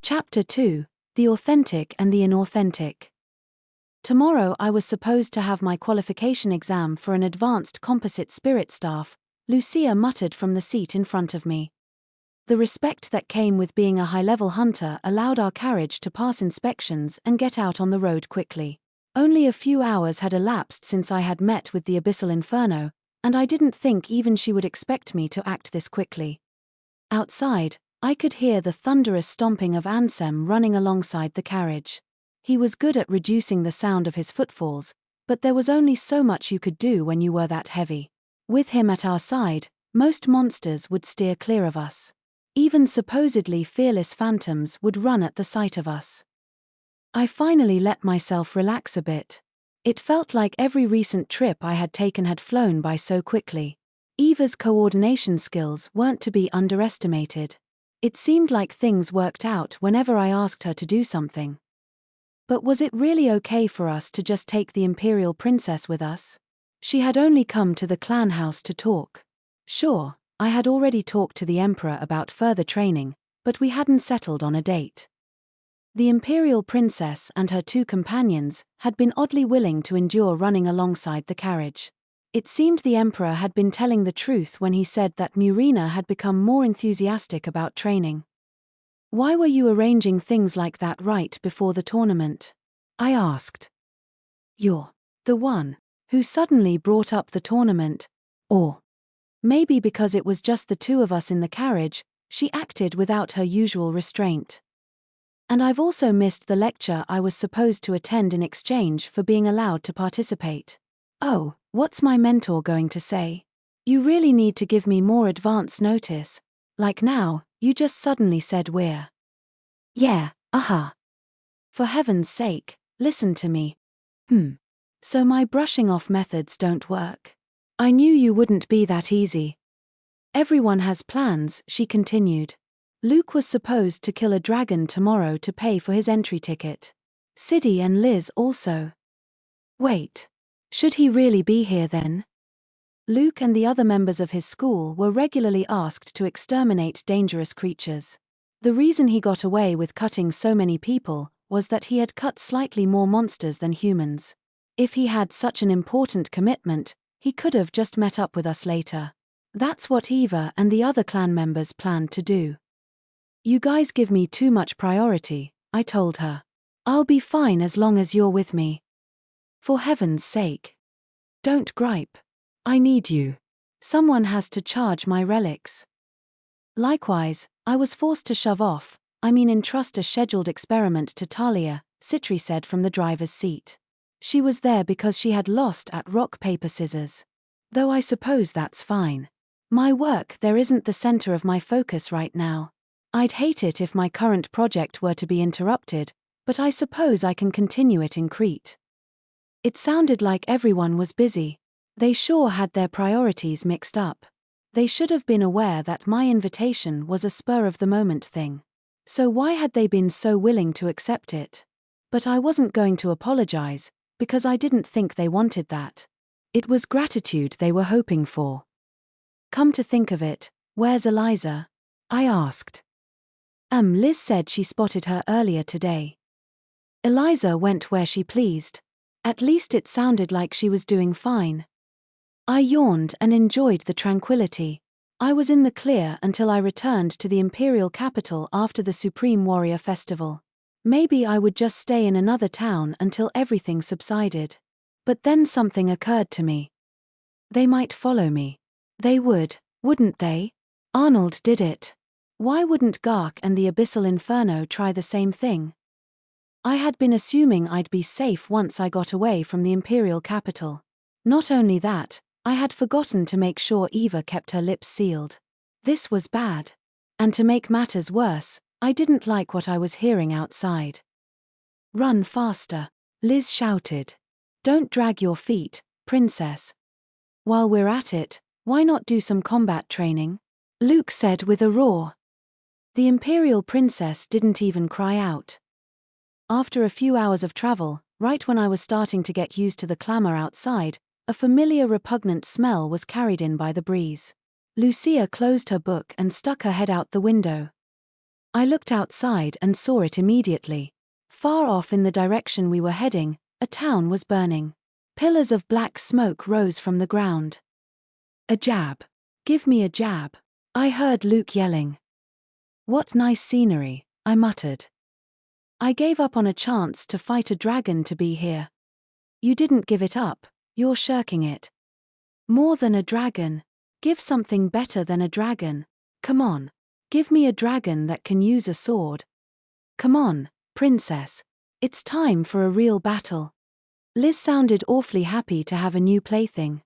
Chapter 2: The Authentic and the Inauthentic. Tomorrow I was supposed to have my qualification exam for an advanced composite spirit staff, Lucia muttered from the seat in front of me. The respect that came with being a high-level hunter allowed our carriage to pass inspections and get out on the road quickly. Only a few hours had elapsed since I had met with the Abyssal Inferno, and I didn't think even she would expect me to act this quickly. Outside, I could hear the thunderous stomping of Ansem running alongside the carriage. He was good at reducing the sound of his footfalls, but there was only so much you could do when you were that heavy. With him at our side, most monsters would steer clear of us. Even supposedly fearless phantoms would run at the sight of us. I finally let myself relax a bit. It felt like every recent trip I had taken had flown by so quickly. Eva's coordination skills weren't to be underestimated. It seemed like things worked out whenever I asked her to do something. But was it really okay for us to just take the Imperial Princess with us? She had only come to the clan house to talk. Sure, I had already talked to the Emperor about further training, but we hadn't settled on a date. The Imperial Princess and her two companions had been oddly willing to endure running alongside the carriage. It seemed the Emperor had been telling the truth when he said that Murina had become more enthusiastic about training. "Why were you arranging things like that right before the tournament?" I asked. "You're the one who suddenly brought up the tournament, or maybe because it was just the two of us in the carriage, she acted without her usual restraint. And I've also missed the lecture I was supposed to attend in exchange for being allowed to participate. Oh, what's my mentor going to say? You really need to give me more advance notice. Like now, you just suddenly said we're. Yeah, For heaven's sake, listen to me. So my brushing off methods don't work. I knew you wouldn't be that easy. Everyone has plans, she continued. Luke was supposed to kill a dragon tomorrow to pay for his entry ticket. Siddy and Liz also. Wait. Should he really be here then? Luke and the other members of his school were regularly asked to exterminate dangerous creatures. The reason he got away with cutting so many people was that he had cut slightly more monsters than humans. If he had such an important commitment, he could have just met up with us later. That's what Eva and the other clan members planned to do. You guys give me too much priority, I told her. I'll be fine as long as you're with me. For heaven's sake. Don't gripe. I need you. Someone has to charge my relics. Likewise, I was forced to shove off, entrust a scheduled experiment to Talia, Citri said from the driver's seat. She was there because she had lost at rock, paper, scissors. Though I suppose that's fine. My work there isn't the center of my focus right now. I'd hate it if my current project were to be interrupted, but I suppose I can continue it in Crete. It sounded like everyone was busy. They sure had their priorities mixed up. They should have been aware that my invitation was a spur-of-the-moment thing. So why had they been so willing to accept it? But I wasn't going to apologize, because I didn't think they wanted that. It was gratitude they were hoping for. Come to think of it, where's Eliza? I asked. Liz said she spotted her earlier today. Eliza went where she pleased. At least it sounded like she was doing fine. I yawned and enjoyed the tranquility. I was in the clear until I returned to the Imperial capital after the Supreme Warrior Festival. Maybe I would just stay in another town until everything subsided. But then something occurred to me. They might follow me. They would, wouldn't they? Arnold did it. Why wouldn't Gark and the Abyssal Inferno try the same thing? I had been assuming I'd be safe once I got away from the Imperial capital. Not only that, I had forgotten to make sure Eva kept her lips sealed. This was bad. And to make matters worse, I didn't like what I was hearing outside. Run faster, Liz shouted. Don't drag your feet, princess. While we're at it, why not do some combat training? Luke said with a roar. The Imperial princess didn't even cry out. After a few hours of travel, right when I was starting to get used to the clamor outside, a familiar repugnant smell was carried in by the breeze. Lucia closed her book and stuck her head out the window. I looked outside and saw it immediately. Far off in the direction we were heading, a town was burning. Pillars of black smoke rose from the ground. A jab. Give me a jab. I heard Luke yelling. What nice scenery, I muttered. I gave up on a chance to fight a dragon to be here. You didn't give it up, you're shirking it. More than a dragon. Give something better than a dragon. Come on. Give me a dragon that can use a sword. Come on, princess. It's time for a real battle. Liz sounded awfully happy to have a new plaything.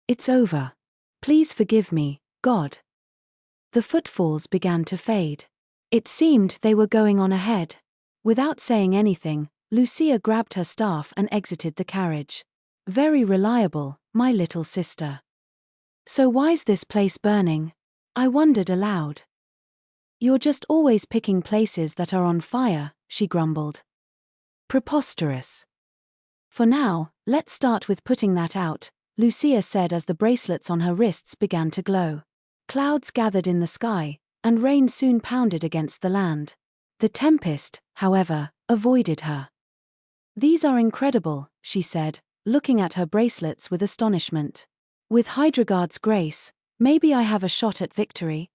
It's over. Please forgive me, God. The footfalls began to fade. It seemed they were going on ahead. Without saying anything, Lucia grabbed her staff and exited the carriage. Very reliable, my little sister. So why's this place burning? I wondered aloud. You're just always picking places that are on fire, she grumbled. Preposterous. For now, let's start with putting that out, Lucia said as the bracelets on her wrists began to glow. Clouds gathered in the sky, and rain soon pounded against the land. The tempest, however, avoided her. These are incredible, she said, looking at her bracelets with astonishment. With Hydregard's grace, maybe I have a shot at victory.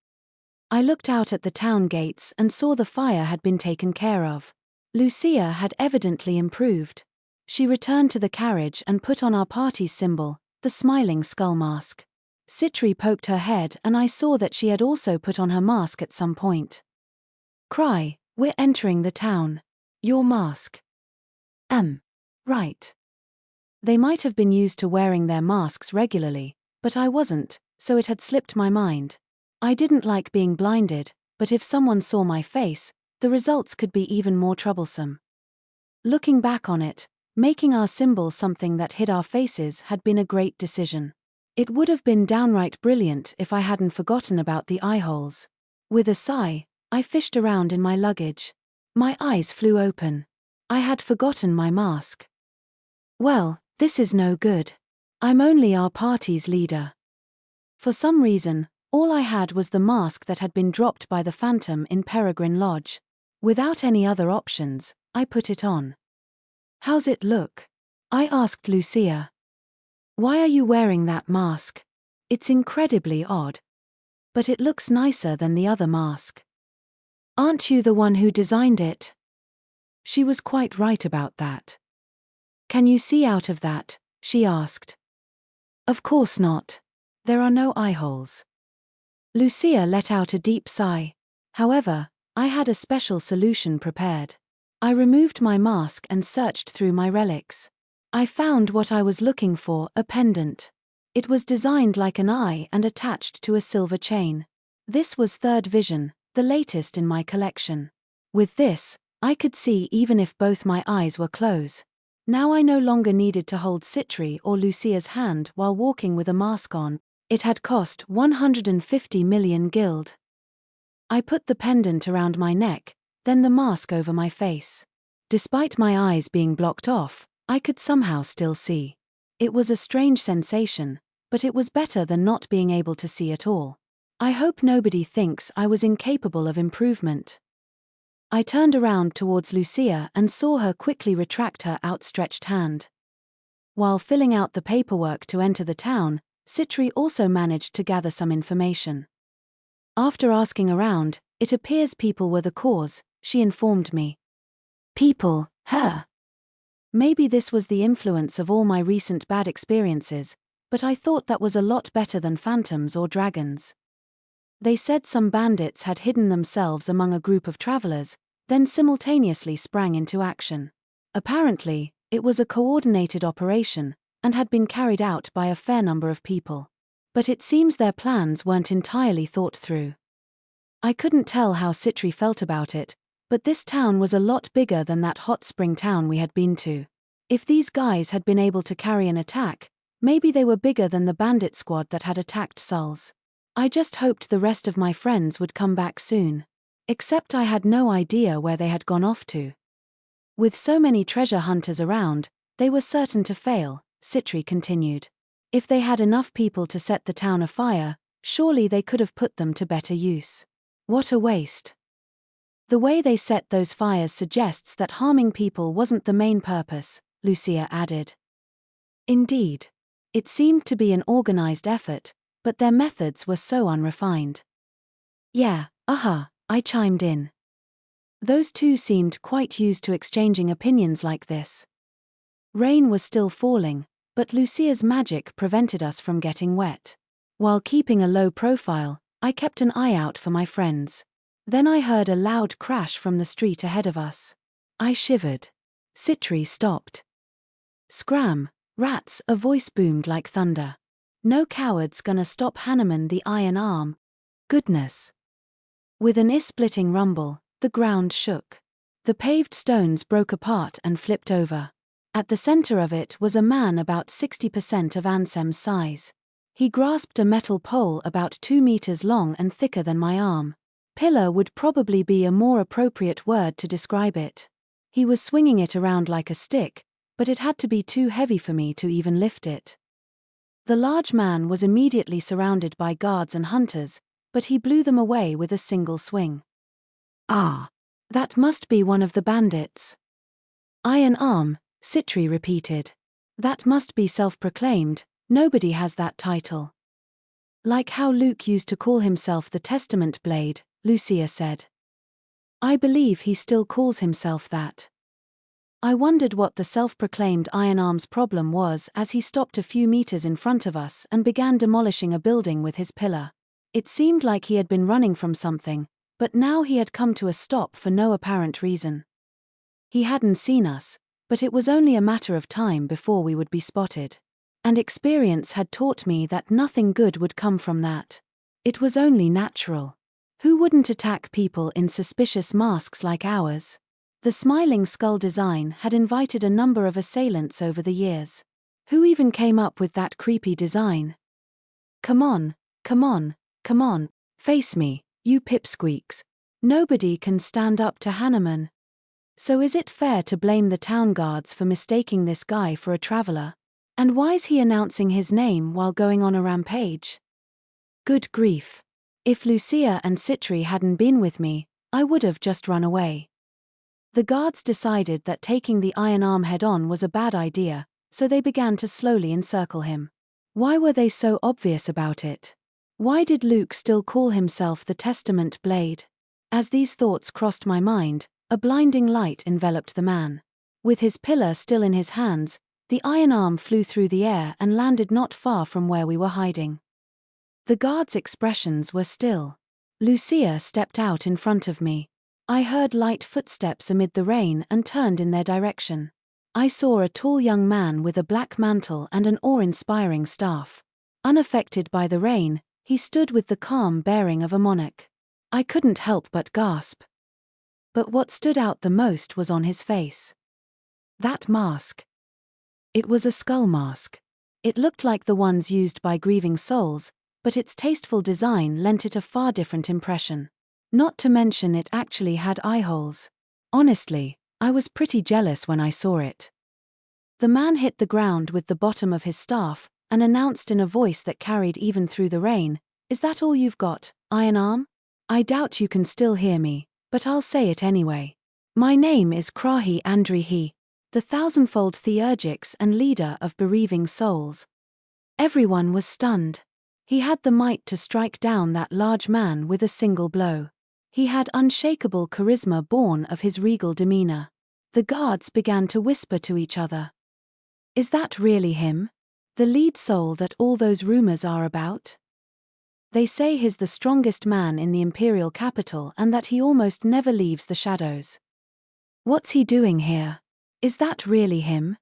I looked out at the town gates and saw the fire had been taken care of. Lucia had evidently improved. She returned to the carriage and put on our party's symbol, the smiling skull mask. Citri poked her head and I saw that she had also put on her mask at some point. Krai, we're entering the town. Your mask. Right. They might have been used to wearing their masks regularly, but I wasn't, so it had slipped my mind. I didn't like being blinded, but if someone saw my face, the results could be even more troublesome. Looking back on it, making our symbol something that hid our faces had been a great decision. It would have been downright brilliant if I hadn't forgotten about the eye holes. With a sigh, I fished around in my luggage. My eyes flew open. I had forgotten my mask. Well, this is no good. I'm only our party's leader. For some reason, all I had was the mask that had been dropped by the Phantom in Peregrine Lodge. Without any other options, I put it on. How's it look? I asked Lucia. Why are you wearing that mask? It's incredibly odd. But it looks nicer than the other mask. Aren't you the one who designed it? She was quite right about that. Can you see out of that? She asked. Of course not. There are no eye holes. Lucia let out a deep sigh. However, I had a special solution prepared. I removed my mask and searched through my relics. I found what I was looking for, a pendant. It was designed like an eye and attached to a silver chain. This was third vision, the latest in my collection. With this, I could see even if both my eyes were closed. Now I no longer needed to hold Citri or Lucia's hand while walking with a mask on. It had cost 150 million gild. I put the pendant around my neck, then the mask over my face. Despite my eyes being blocked off, I could somehow still see. It was a strange sensation, but it was better than not being able to see at all. I hope nobody thinks I was incapable of improvement. I turned around towards Lucia and saw her quickly retract her outstretched hand. While filling out the paperwork to enter the town, Citri also managed to gather some information. After asking around, it appears people were the cause, she informed me. People, her. Maybe this was the influence of all my recent bad experiences, but I thought that was a lot better than phantoms or dragons. They said some bandits had hidden themselves among a group of travelers, then simultaneously sprang into action. Apparently, it was a coordinated operation, and had been carried out by a fair number of people. But it seems their plans weren't entirely thought through. I couldn't tell how Citri felt about it, but this town was a lot bigger than that hot spring town we had been to. If these guys had been able to carry an attack, maybe they were bigger than the bandit squad that had attacked Sul's. I just hoped the rest of my friends would come back soon. Except I had no idea where they had gone off to. With so many treasure hunters around, they were certain to fail, Citri continued. If they had enough people to set the town afire, surely they could have put them to better use. What a waste. The way they set those fires suggests that harming people wasn't the main purpose, Lucia added. Indeed. It seemed to be an organized effort, but their methods were so unrefined. Yeah, I chimed in. Those two seemed quite used to exchanging opinions like this. Rain was still falling, but Lucia's magic prevented us from getting wet. While keeping a low profile, I kept an eye out for my friends. Then I heard a loud crash from the street ahead of us. I shivered. Citri stopped. Scram, rats, a voice boomed like thunder. No coward's gonna stop Hanneman the Iron Arm. Goodness. With an ear-splitting rumble, the ground shook. The paved stones broke apart and flipped over. At the center of it was a man about 60% of Ansem's size. He grasped a metal pole about 2 meters long and thicker than my arm. Pillar would probably be a more appropriate word to describe it. He was swinging it around like a stick, but it had to be too heavy for me to even lift it. The large man was immediately surrounded by guards and hunters, but he blew them away with a single swing. Ah, that must be one of the bandits. Iron Arm, Citri repeated. That must be self-proclaimed, nobody has that title. Like how Luke used to call himself the Testament Blade, Lucia said. I believe he still calls himself that. I wondered what the self-proclaimed Iron Arm's problem was as he stopped a few meters in front of us and began demolishing a building with his pillar. It seemed like he had been running from something, but now he had come to a stop for no apparent reason. He hadn't seen us, but it was only a matter of time before we would be spotted. And experience had taught me that nothing good would come from that. It was only natural. Who wouldn't attack people in suspicious masks like ours? The smiling skull design had invited a number of assailants over the years. Who even came up with that creepy design? Come on, face me, you pipsqueaks. Nobody can stand up to Hanneman. So is it fair to blame the town guards for mistaking this guy for a traveler? And why's he announcing his name while going on a rampage? Good grief. If Lucia and Citri hadn't been with me, I would have just run away. The guards decided that taking the Iron Arm head-on was a bad idea, so they began to slowly encircle him. Why were they so obvious about it? Why did Luke still call himself the Testament Blade? As these thoughts crossed my mind, a blinding light enveloped the man. With his pillar still in his hands, the Iron Arm flew through the air and landed not far from where we were hiding. The guards' expressions were still. Lucia stepped out in front of me. I heard light footsteps amid the rain and turned in their direction. I saw a tall young man with a black mantle and an awe-inspiring staff. Unaffected by the rain, he stood with the calm bearing of a monarch. I couldn't help but gasp. But what stood out the most was on his face. That mask. It was a skull mask. It looked like the ones used by grieving souls, but its tasteful design lent it a far different impression. Not to mention it actually had eye holes. Honestly, I was pretty jealous when I saw it. The man hit the ground with the bottom of his staff, and announced in a voice that carried even through the rain, "Is that all you've got, Iron Arm? I doubt you can still hear me, but I'll say it anyway. My name is Krai Andrey, the thousandfold theurgix and leader of bereaving souls." Everyone was stunned. He had the might to strike down that large man with a single blow. He had unshakable charisma born of his regal demeanor. The guards began to whisper to each other. Is that really him? The lead soul that all those rumors are about? They say he's the strongest man in the imperial capital and that he almost never leaves the shadows. What's he doing here? Is that really him?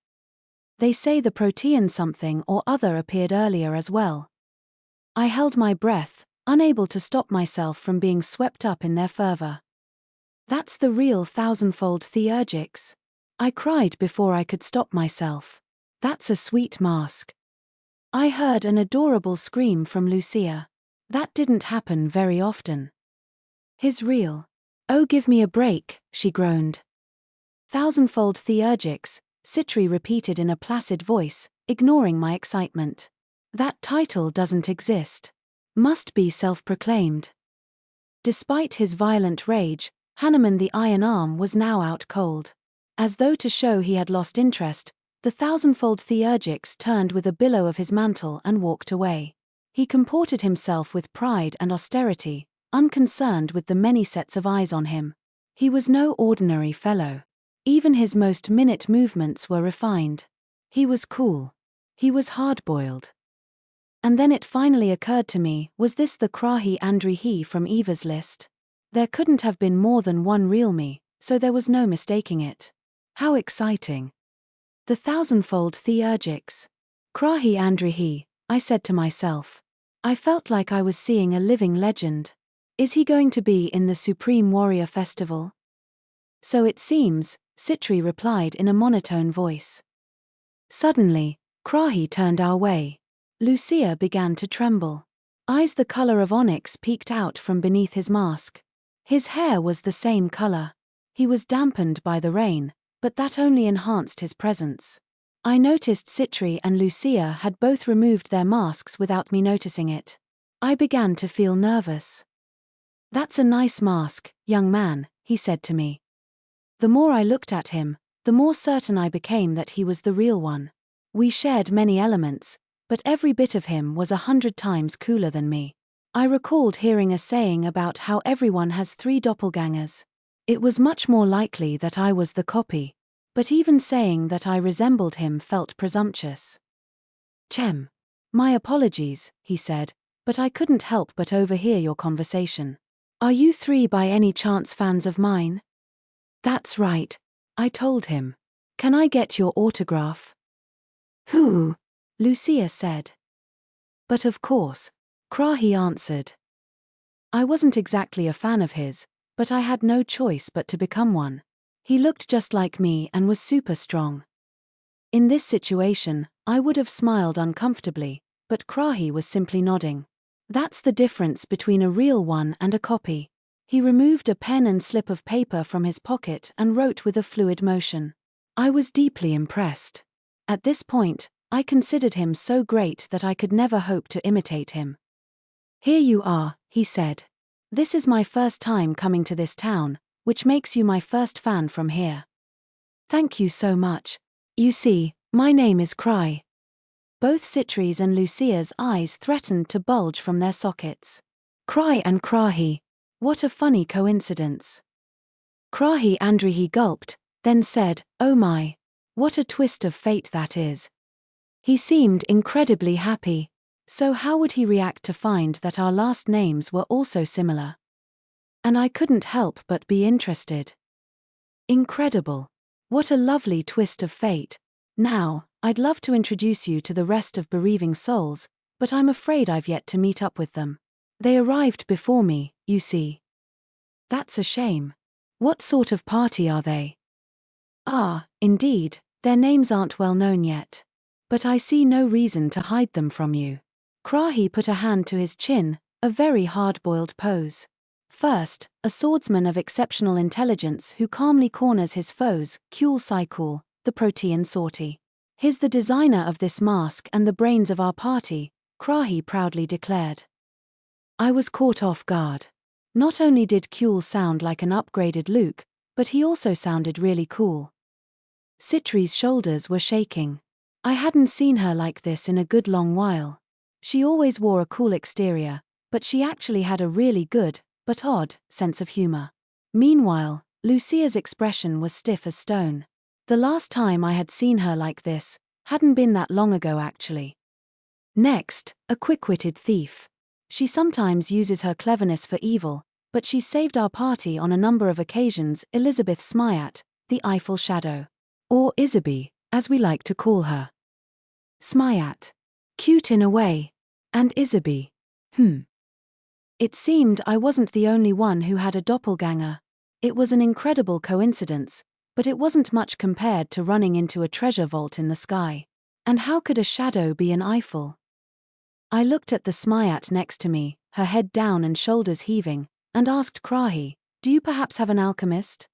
They say the protean something or other appeared earlier as well. I held my breath, unable to stop myself from being swept up in their fervor. That's the real thousandfold theurgix. I cried before I could stop myself. That's a sweet mask. I heard an adorable scream from Lucia. That didn't happen very often. His real. Oh, give me a break, she groaned. Thousandfold theurgix, Citri repeated in a placid voice, ignoring my excitement. That title doesn't exist. Must be self-proclaimed. Despite his violent rage, Hanuman the iron arm was now out cold. As though to show he had lost interest, the thousandfold Theurgix turned with a billow of his mantle and walked away. He comported himself with pride and austerity, unconcerned with the many sets of eyes on him. He was no ordinary fellow. Even his most minute movements were refined. He was cool. He was hard-boiled. And then it finally occurred to me, was this the Krai Andrey he from Eva's list? There couldn't have been more than one real me, so there was no mistaking it. How exciting. The thousandfold Theurgix. Krai Andrey he, I said to myself. I felt like I was seeing a living legend. Is he going to be in the Supreme Warrior Festival? So it seems, Citri replied in a monotone voice. Suddenly, Krai turned our way. Lucia began to tremble. Eyes the color of onyx peeked out from beneath his mask. His hair was the same color. He was dampened by the rain, but that only enhanced his presence. I noticed Citri and Lucia had both removed their masks without me noticing it. I began to feel nervous. "That's a nice mask, young man," he said to me. The more I looked at him, the more certain I became that he was the real one. We shared many elements, but every bit of him was 100 times cooler than me. I recalled hearing a saying about how everyone has 3 doppelgangers. It was much more likely that I was the copy, but even saying that I resembled him felt presumptuous. "Chem. My apologies," he said, "but I couldn't help but overhear your conversation. Are you 3 by any chance fans of mine?" "That's right," I told him. "Can I get your autograph?" "Who?" Lucia said. "But of course," Krai answered. I wasn't exactly a fan of his, but I had no choice but to become one. He looked just like me and was super strong. In this situation, I would have smiled uncomfortably, but Krai was simply nodding. That's the difference between a real one and a copy. He removed a pen and slip of paper from his pocket and wrote with a fluid motion. I was deeply impressed. At this point, I considered him so great that I could never hope to imitate him. "Here you are," he said. "This is my first time coming to this town, which makes you my first fan from here." "Thank you so much. You see, my name is Krai." Both Citri's and Lucia's eyes threatened to bulge from their sockets. Krai and Krai. What a funny coincidence. Krai Andrey he gulped, then said, "Oh my. What a twist of fate that is." He seemed incredibly happy. So how would he react to find that our last names were also similar? And I couldn't help but be interested. Incredible. What a lovely twist of fate. Now, I'd love to introduce you to the rest of Bereaving Souls, but I'm afraid I've yet to meet up with them. They arrived before me, you see. That's a shame. What sort of party are they? Ah, indeed, their names aren't well known yet. But I see no reason to hide them from you. Krai put a hand to his chin, a very hard-boiled pose. First, a swordsman of exceptional intelligence who calmly corners his foes, Kul Saikul, the Protean sortie. "He's the designer of this mask and the brains of our party," Krai proudly declared. I was caught off guard. Not only did Kul sound like an upgraded Luke, but he also sounded really cool. Citri's shoulders were shaking. I hadn't seen her like this in a good long while. She always wore a cool exterior, but she actually had a really good, but odd, sense of humor. Meanwhile, Lucia's expression was stiff as stone. The last time I had seen her like this hadn't been that long ago actually. Next, a quick-witted thief. She sometimes uses her cleverness for evil, but she's saved our party on a number of occasions. Elizabeth Smiat, the Eiffel Shadow. Or Isaby, as we like to call her. Smiat. Cute in a way. And Isaby. It seemed I wasn't the only one who had a doppelganger. It was an incredible coincidence, but it wasn't much compared to running into a treasure vault in the sky. And how could a shadow be an Eiffel? I looked at the Smiat next to me, her head down and shoulders heaving, and asked Krai, "Do you perhaps have an alchemist?"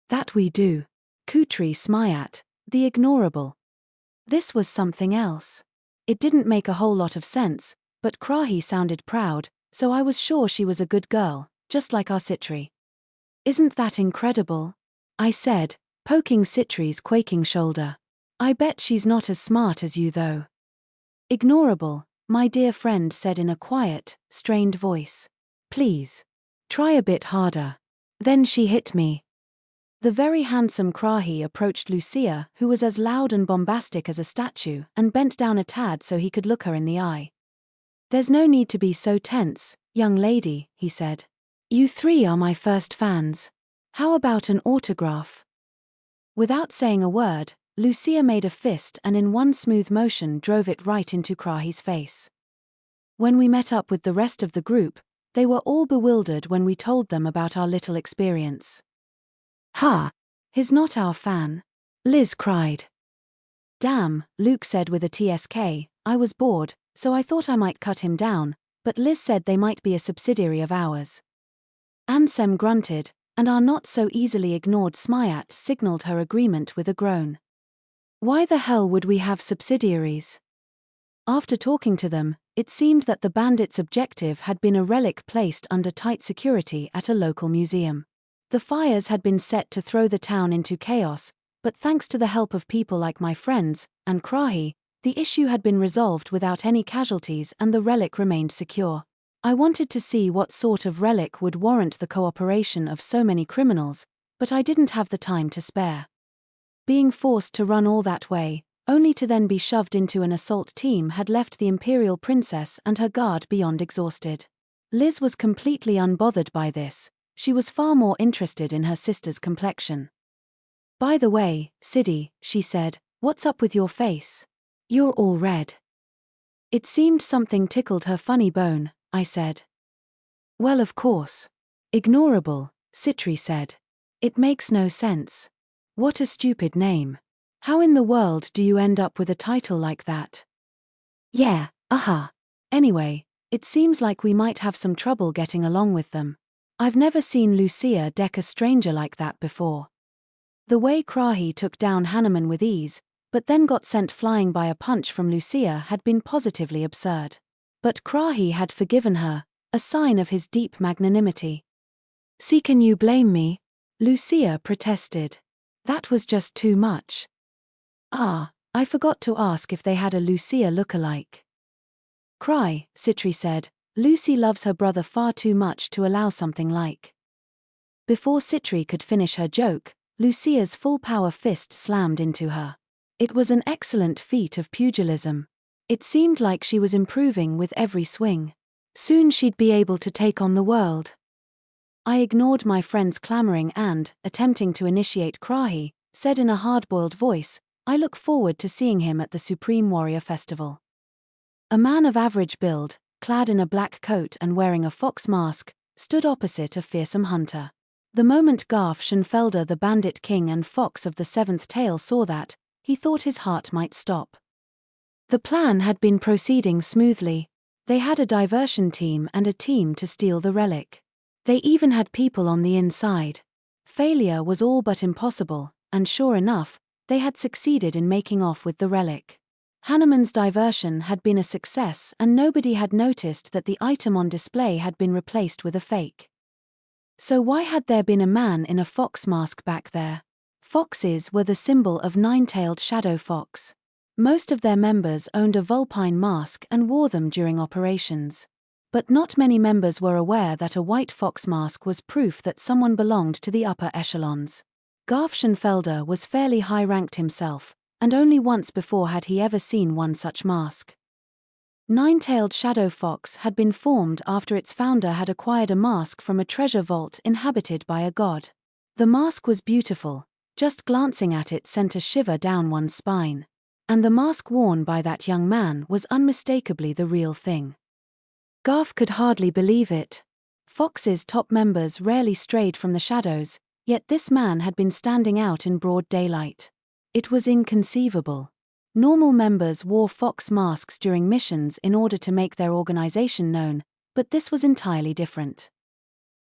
"That we do. Kutri Smiat, the Ignorable." This was something else. It didn't make a whole lot of sense, but Krai sounded proud, so I was sure she was a good girl, just like our Citri. Isn't that incredible? I said, poking Citri's quaking shoulder. I bet she's not as smart as you though. Ignorable, my dear friend said in a quiet, strained voice. Please. Try a bit harder. Then she hit me. The very handsome Krai approached Lucia, who was as loud and bombastic as a statue, and bent down a tad so he could look her in the eye. There's no need to be so tense, young lady, he said. You three are my first fans. How about an autograph? Without saying a word, Lucia made a fist and in one smooth motion drove it right into Krai's face. When we met up with the rest of the group, they were all bewildered when we told them about our little experience. Ha! He's not our fan. Liz cried. Damn, Luke said with a TSK, I was bored, so I thought I might cut him down, but Liz said they might be a subsidiary of ours. Ansem grunted, and our not so easily ignored Smiat signaled her agreement with a groan. Why the hell would we have subsidiaries? After talking to them, it seemed that the bandits' objective had been a relic placed under tight security at a local museum. The fires had been set to throw the town into chaos, but thanks to the help of people like my friends, and Krai, the issue had been resolved without any casualties and the relic remained secure. I wanted to see what sort of relic would warrant the cooperation of so many criminals, but I didn't have the time to spare. Being forced to run all that way, only to then be shoved into an assault team had left the Imperial Princess and her guard beyond exhausted. Liz was completely unbothered by this, she was far more interested in her sister's complexion. By the way, Siddy, she said, what's up with your face? You're all red. It seemed something tickled her funny bone, I said. Well, of course. Ignorable, Citri said. It makes no sense. What a stupid name. How in the world do you end up with a title like that? Yeah, Anyway, it seems like we might have some trouble getting along with them. I've never seen Lucia deck a stranger like that before. The way Krai took down Hanneman with ease, but then got sent flying by a punch from Lucia had been positively absurd. But Krai had forgiven her, a sign of his deep magnanimity. See, can you blame me? Lucia protested. That was just too much. I forgot to ask if they had a Lucia look-alike. Krai, Citri said, Lucy loves her brother far too much to allow something like. Before Citri could finish her joke, Lucia's full-power fist slammed into her. It was an excellent feat of pugilism. It seemed like she was improving with every swing. Soon she'd be able to take on the world. I ignored my friend's clamoring and, attempting to initiate Krai, said in a hard-boiled voice, I look forward to seeing him at the Supreme Warrior Festival. A man of average build, clad in a black coat and wearing a fox mask, stood opposite a fearsome hunter. The moment Garf Schenfelder, the bandit king and fox of the seventh tail, saw that, he thought his heart might stop. The plan had been proceeding smoothly. They had a diversion team and a team to steal the relic. They even had people on the inside. Failure was all but impossible, and sure enough, they had succeeded in making off with the relic. Hanneman's diversion had been a success and nobody had noticed that the item on display had been replaced with a fake. So why had there been a man in a fox mask back there? Foxes were the symbol of nine-tailed shadow fox. Most of their members owned a vulpine mask and wore them during operations. But not many members were aware that a white fox mask was proof that someone belonged to the upper echelons. Garf Schenfelder was fairly high-ranked himself, and only once before had he ever seen one such mask. Nine-tailed shadow fox had been formed after its founder had acquired a mask from a treasure vault inhabited by a god. The mask was beautiful, just glancing at it sent a shiver down one's spine. And the mask worn by that young man was unmistakably the real thing. Garf could hardly believe it. Fox's top members rarely strayed from the shadows, yet this man had been standing out in broad daylight. It was inconceivable. Normal members wore fox masks during missions in order to make their organization known, but this was entirely different.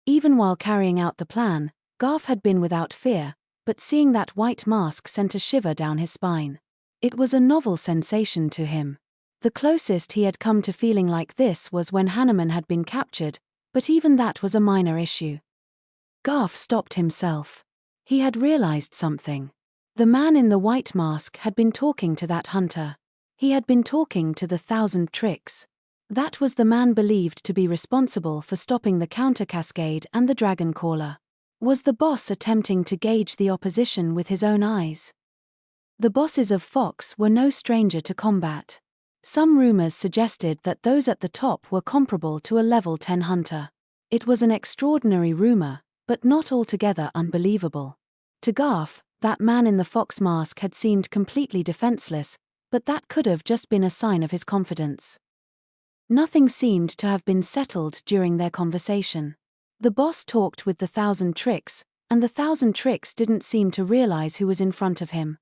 Even while carrying out the plan, Garf had been without fear, but seeing that white mask sent a shiver down his spine. It was a novel sensation to him. The closest he had come to feeling like this was when Hanneman had been captured, but even that was a minor issue. Garf stopped himself. He had realized something. The man in the white mask had been talking to that hunter. He had been talking to the 1,000 tricks. That was the man believed to be responsible for stopping the counter-cascade and the dragon caller. Was the boss attempting to gauge the opposition with his own eyes? The bosses of Fox were no stranger to combat. Some rumors suggested that those at the top were comparable to a level 10 hunter. It was an extraordinary rumor, but not altogether unbelievable. To Garf, that man in the fox mask had seemed completely defenseless, but that could have just been a sign of his confidence. Nothing seemed to have been settled during their conversation. The boss talked with the 1,000 tricks, and the 1,000 tricks didn't seem to realize who was in front of him.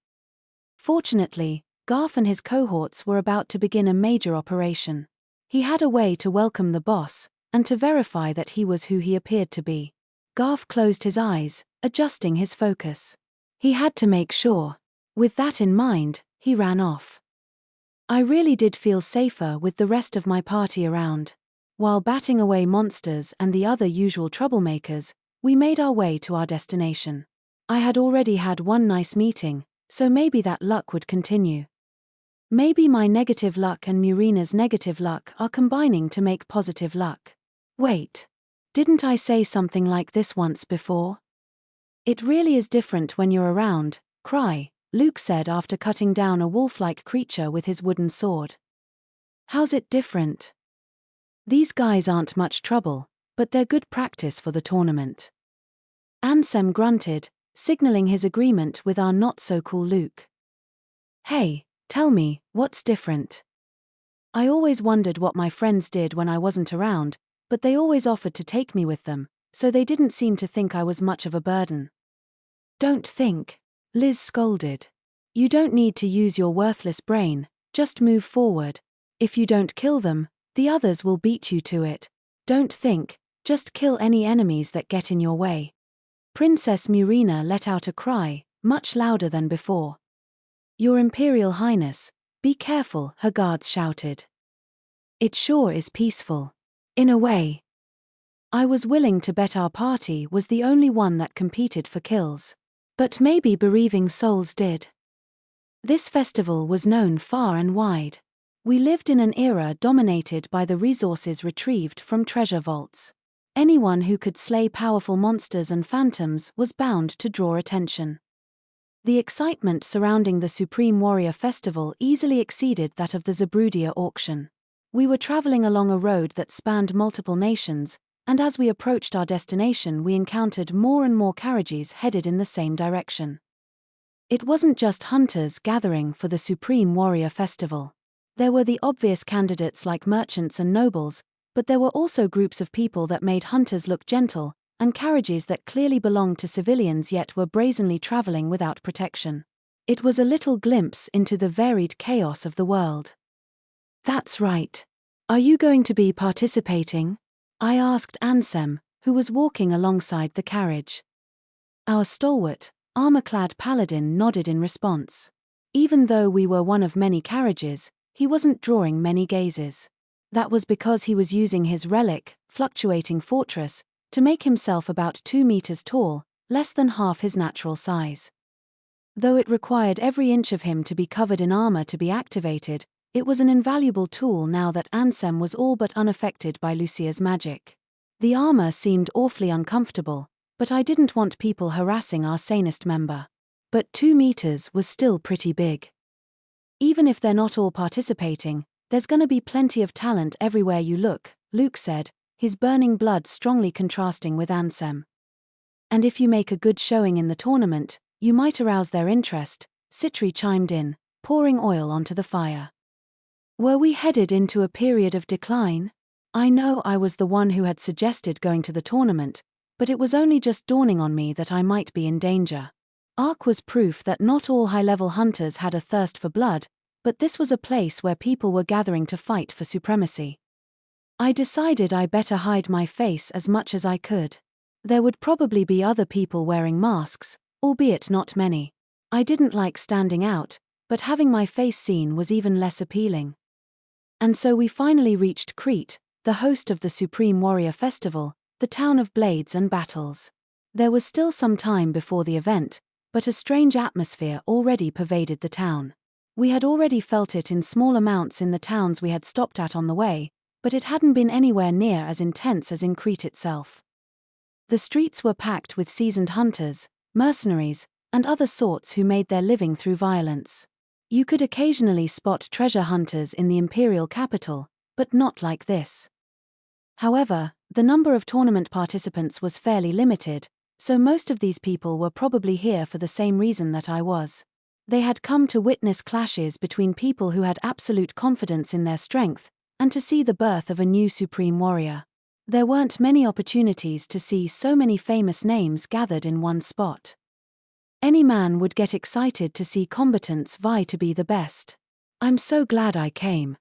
Fortunately, Garf and his cohorts were about to begin a major operation. He had a way to welcome the boss, and to verify that he was who he appeared to be. Garf closed his eyes, adjusting his focus. He had to make sure. With that in mind, he ran off. I really did feel safer with the rest of my party around. While batting away monsters and the other usual troublemakers, we made our way to our destination. I had already had one nice meeting, so maybe that luck would continue. Maybe my negative luck and Murina's negative luck are combining to make positive luck. Wait. Didn't I say something like this once before? It really is different when you're around, Krai, Luke said after cutting down a wolf-like creature with his wooden sword. How's it different? These guys aren't much trouble, but they're good practice for the tournament. Ansem grunted, signaling his agreement with our not-so-cool Luke. Hey, tell me, what's different? I always wondered what my friends did when I wasn't around, but they always offered to take me with them, so they didn't seem to think I was much of a burden. Don't think, Liz scolded. You don't need to use your worthless brain, just move forward. If you don't kill them, the others will beat you to it. Don't think, just kill any enemies that get in your way. Princess Murina let out a cry, much louder than before. Your Imperial Highness, be careful, her guards shouted. It sure is peaceful. In a way. I was willing to bet our party was the only one that competed for kills. But maybe bereaving souls did. This festival was known far and wide. We lived in an era dominated by the resources retrieved from treasure vaults. Anyone who could slay powerful monsters and phantoms was bound to draw attention. The excitement surrounding the Supreme Warrior Festival easily exceeded that of the Zabrudia auction. We were traveling along a road that spanned multiple nations, and as we approached our destination we encountered more and more carriages headed in the same direction. It wasn't just hunters gathering for the Supreme Warrior Festival. There were the obvious candidates like merchants and nobles, but there were also groups of people that made hunters look gentle, and carriages that clearly belonged to civilians yet were brazenly traveling without protection. It was a little glimpse into the varied chaos of the world. That's right. Are you going to be participating? I asked Ansem, who was walking alongside the carriage. Our stalwart, armor-clad paladin nodded in response. Even though we were one of many carriages, he wasn't drawing many gazes. That was because he was using his relic, Fluctuating Fortress, to make himself about 2 meters tall, less than half his natural size. Though it required every inch of him to be covered in armor to be activated, it was an invaluable tool now that Ansem was all but unaffected by Lucia's magic. The armor seemed awfully uncomfortable, but I didn't want people harassing our sanest member. But 2 meters was still pretty big. Even if they're not all participating, there's gonna be plenty of talent everywhere you look, Luke said, his burning blood strongly contrasting with Ansem. And if you make a good showing in the tournament, you might arouse their interest, Citri chimed in, pouring oil onto the fire. Were we headed into a period of decline? I know I was the one who had suggested going to the tournament, but it was only just dawning on me that I might be in danger. Ark was proof that not all high-level hunters had a thirst for blood, but this was a place where people were gathering to fight for supremacy. I decided I better hide my face as much as I could. There would probably be other people wearing masks, albeit not many. I didn't like standing out, but having my face seen was even less appealing. And so we finally reached Crete, the host of the Supreme Warrior Festival, the town of blades and battles. There was still some time before the event, but a strange atmosphere already pervaded the town. We had already felt it in small amounts in the towns we had stopped at on the way, but it hadn't been anywhere near as intense as in Crete itself. The streets were packed with seasoned hunters, mercenaries, and other sorts who made their living through violence. You could occasionally spot treasure hunters in the imperial capital, but not like this. However, the number of tournament participants was fairly limited, so most of these people were probably here for the same reason that I was. They had come to witness clashes between people who had absolute confidence in their strength, and to see the birth of a new supreme warrior. There weren't many opportunities to see so many famous names gathered in one spot. Any man would get excited to see combatants vie to be the best. I'm so glad I came.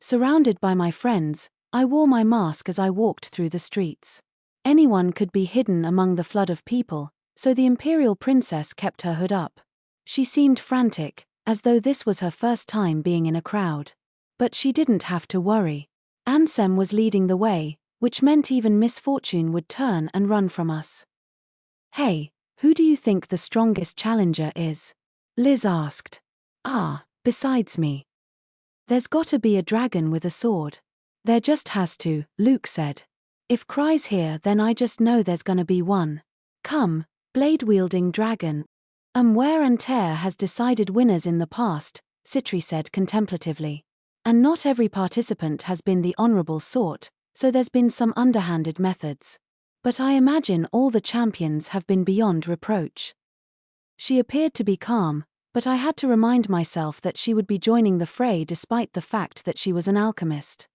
Surrounded by my friends, I wore my mask as I walked through the streets. Anyone could be hidden among the flood of people, so the imperial princess kept her hood up. She seemed frantic, as though this was her first time being in a crowd. But she didn't have to worry. Ansem was leading the way, which meant even misfortune would turn and run from us. "Hey, who do you think the strongest challenger is?" Liz asked. Besides me. "There's gotta be a dragon with a sword." "There just has to," Luke said. "If Krai's here, then I just know there's gonna be one. Come, blade-wielding dragon." Wear and tear has decided winners in the past," Citri said contemplatively. "And not every participant has been the honorable sort, so there's been some underhanded methods. But I imagine all the champions have been beyond reproach." She appeared to be calm, but I had to remind myself that she would be joining the fray despite the fact that she was an alchemist.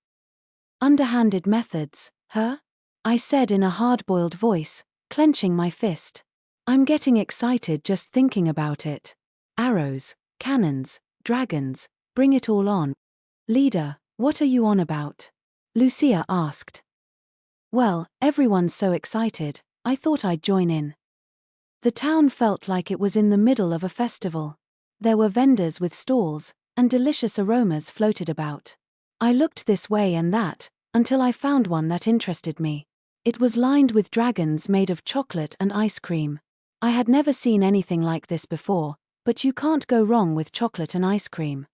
"Underhanded methods, huh?" I said in a hard-boiled voice, clenching my fist. "I'm getting excited just thinking about it. Arrows, cannons, dragons, bring it all on." "Leader, what are you on about?" Lucia asked. "Well, everyone's so excited, I thought I'd join in." The town felt like it was in the middle of a festival. There were vendors with stalls, and delicious aromas floated about. I looked this way and that, until I found one that interested me. It was lined with dragons made of chocolate and ice cream. I had never seen anything like this before, but you can't go wrong with chocolate and ice cream.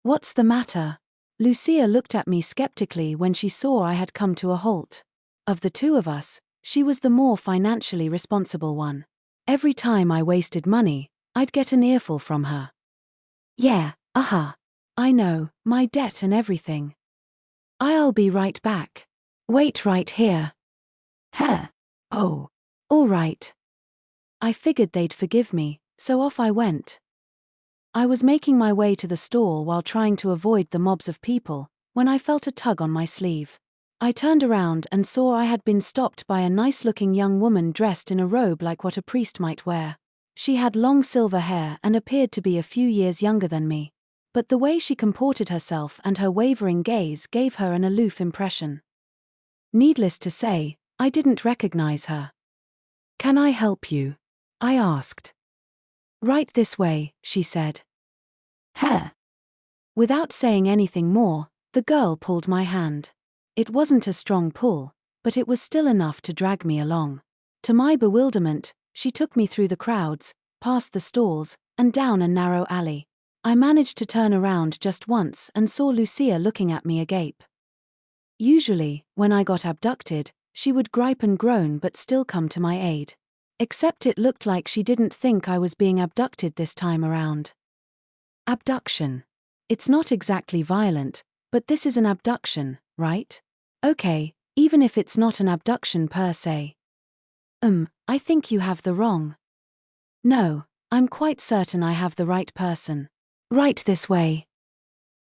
"What's the matter?" Lucia looked at me skeptically when she saw I had come to a halt. Of the two of us, she was the more financially responsible one. Every time I wasted money, I'd get an earful from her. "Yeah, I know, my debt and everything. I'll be right back. Wait right here." "Huh? Oh. All right." I figured they'd forgive me, so off I went. I was making my way to the stall while trying to avoid the mobs of people, when I felt a tug on my sleeve. I turned around and saw I had been stopped by a nice-looking young woman dressed in a robe like what a priest might wear. She had long silver hair and appeared to be a few years younger than me. But the way she comported herself and her wavering gaze gave her an aloof impression. Needless to say, I didn't recognize her. "Can I help you?" I asked. "Right this way," she said. "Huh?" Without saying anything more, the girl pulled my hand. It wasn't a strong pull, but it was still enough to drag me along. To my bewilderment, she took me through the crowds, past the stalls, and down a narrow alley. I managed to turn around just once and saw Lucia looking at me agape. Usually, when I got abducted, she would gripe and groan but still come to my aid. Except it looked like she didn't think I was being abducted this time around. Abduction. It's not exactly violent, but this is an abduction, right? Okay, even if it's not an abduction per se. I think you have the wrong. No, I'm quite certain I have the right person. Right this way.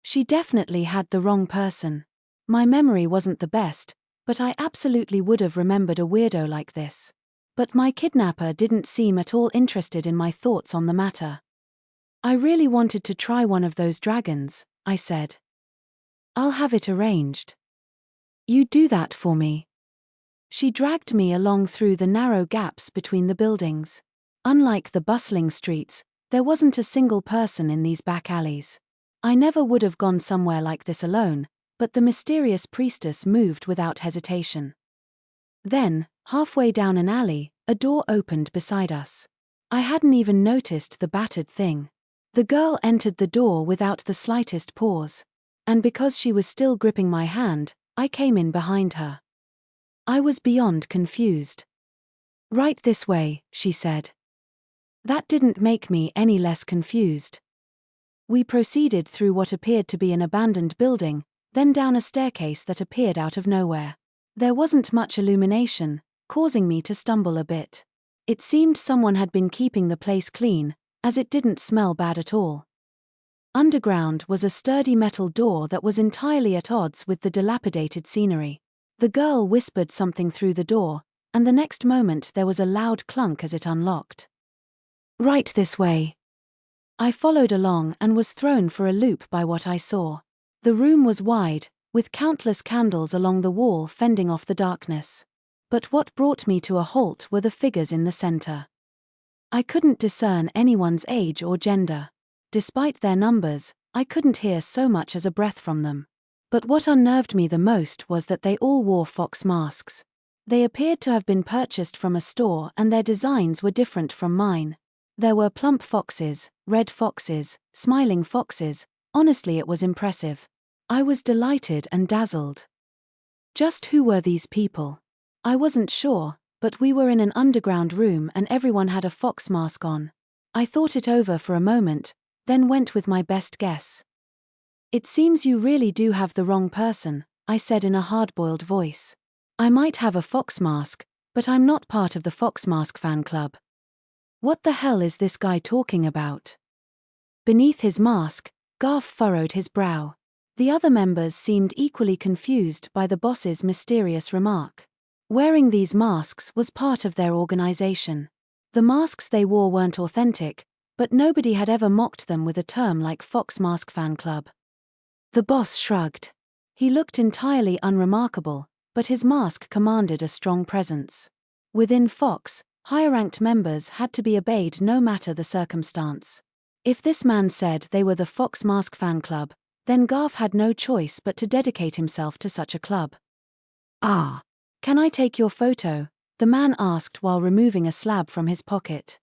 She definitely had the wrong person. My memory wasn't the best, but I absolutely would have remembered a weirdo like this. But my kidnapper didn't seem at all interested in my thoughts on the matter. "I really wanted to try one of those dragons," I said. "I'll have it arranged." "You do that for me." She dragged me along through the narrow gaps between the buildings. Unlike the bustling streets, there wasn't a single person in these back alleys. I never would have gone somewhere like this alone, but the mysterious priestess moved without hesitation. Then, halfway down an alley, A door opened beside us. I hadn't even noticed the battered thing. The girl entered the door without the slightest pause. And because she was still gripping my hand, I came in behind her. I was beyond confused. "Right this way," she said. That didn't make me any less confused. We proceeded through what appeared to be an abandoned building, then down a staircase that appeared out of nowhere. There wasn't much illumination, causing me to stumble a bit. It seemed someone had been keeping the place clean, as it didn't smell bad at all. Underground was a sturdy metal door that was entirely at odds with the dilapidated scenery. The girl whispered something through the door, and the next moment there was a loud clunk as it unlocked. "Right this way." I followed along and was thrown for a loop by what I saw. The room was wide, with countless candles along the wall fending off the darkness. But what brought me to a halt were the figures in the center. I couldn't discern anyone's age or gender. Despite their numbers, I couldn't hear so much as a breath from them. But what unnerved me the most was that they all wore fox masks. They appeared to have been purchased from a store and their designs were different from mine. There were plump foxes, red foxes, smiling foxes. Honestly, it was impressive. I was delighted and dazzled. Just who were these people? I wasn't sure, but we were in an underground room and everyone had a fox mask on. I thought it over for a moment, then went with my best guess. "It seems you really do have the wrong person," I said in a hard-boiled voice. "I might have a fox mask, but I'm not part of the Fox Mask fan club." "What the hell is this guy talking about?" Beneath his mask, Garf furrowed his brow. The other members seemed equally confused by the boss's mysterious remark. Wearing these masks was part of their organization. The masks they wore weren't authentic, but nobody had ever mocked them with a term like Fox Mask Fan Club. The boss shrugged. He looked entirely unremarkable, but his mask commanded a strong presence. Within Fox, higher-ranked members had to be obeyed no matter the circumstance. If this man said they were the Fox Mask Fan Club, then Garf had no choice but to dedicate himself to such a club. "Ah. Can I take your photo?" the man asked while removing a slab from his pocket.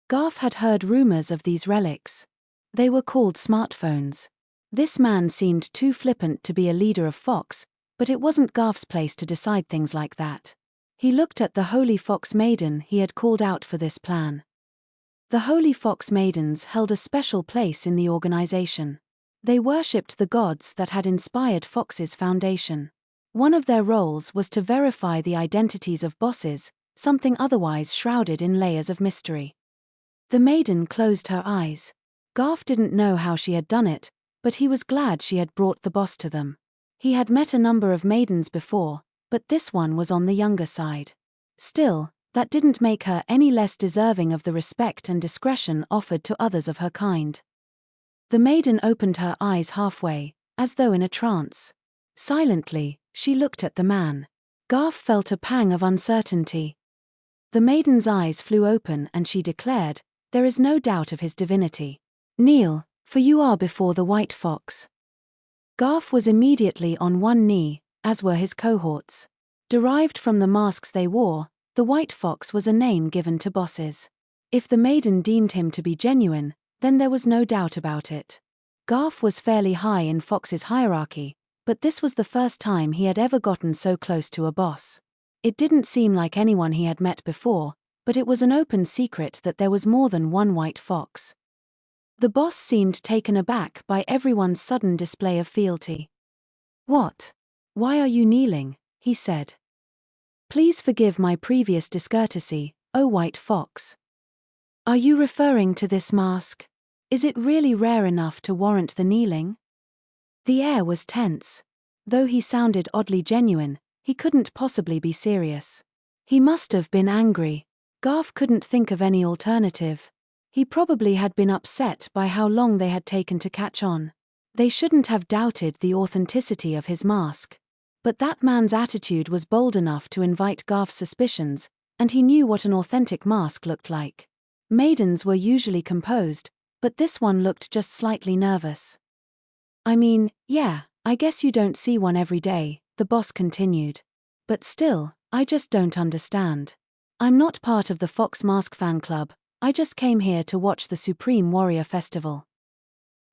Garf had heard rumors of these relics. They were called smartphones. This man seemed too flippant to be a leader of Fox, but it wasn't Garf's place to decide things like that. He looked at the Holy Fox Maiden he had called out for this plan. The Holy Fox Maidens held a special place in the organization. They worshipped the gods that had inspired Fox's foundation. One of their roles was to verify the identities of bosses, something otherwise shrouded in layers of mystery. The maiden closed her eyes. Garf didn't know how she had done it, but he was glad she had brought the boss to them. He had met a number of maidens before, but this one was on the younger side. Still, that didn't make her any less deserving of the respect and discretion offered to others of her kind. The maiden opened her eyes halfway, as though in a trance. Silently, she looked at the man. Garf felt a pang of uncertainty. The maiden's eyes flew open and she declared, "There is no doubt of his divinity. Kneel, for you are before the white fox." Garf was immediately on one knee, as were his cohorts. Derived from the masks they wore, the white fox was a name given to bosses. If the maiden deemed him to be genuine, then there was no doubt about it. Garf was fairly high in Fox's hierarchy, but this was the first time he had ever gotten so close to a boss. It didn't seem like anyone he had met before, but it was an open secret that there was more than one white fox. The boss seemed taken aback by everyone's sudden display of fealty. "What? Why are you kneeling?" he said. "Please forgive my previous discourtesy, O white fox." "Are you referring to this mask? Is it really rare enough to warrant the kneeling?" The air was tense. Though he sounded oddly genuine, he couldn't possibly be serious. He must have been angry. Garf couldn't think of any alternative. He probably had been upset by how long they had taken to catch on. They shouldn't have doubted the authenticity of his mask. But that man's attitude was bold enough to invite Garf's suspicions, and he knew what an authentic mask looked like. Maidens were usually composed, but this one looked just slightly nervous. "I mean, yeah, I guess you don't see one every day," the boss continued. "But still, I just don't understand. I'm not part of the Fox Mask fan club, I just came here to watch the Supreme Warrior Festival.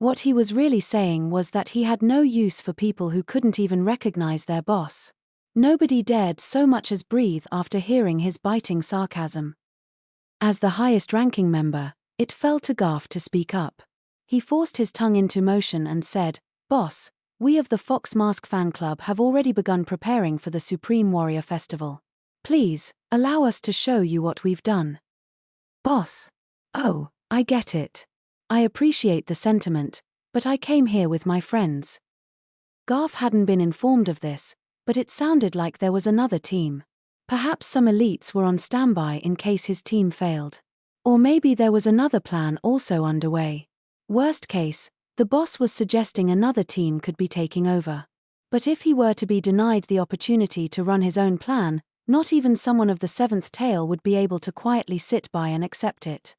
What he was really saying was that he had no use for people who couldn't even recognize their boss. Nobody dared so much as breathe after hearing his biting sarcasm. As the highest-ranking member, it fell to Garf to speak up. He forced his tongue into motion and said, "Boss, we of the Fox Mask fan club have already begun preparing for the Supreme Warrior Festival. Please, allow us to show you what we've done." "Boss? Oh, I get it. I appreciate the sentiment, but I came here with my friends." Garf hadn't been informed of this, but it sounded like there was another team. Perhaps some elites were on standby in case his team failed. Or maybe there was another plan also underway. Worst case, the boss was suggesting another team could be taking over. But if he were to be denied the opportunity to run his own plan, not even someone of the seventh tail would be able to quietly sit by and accept it.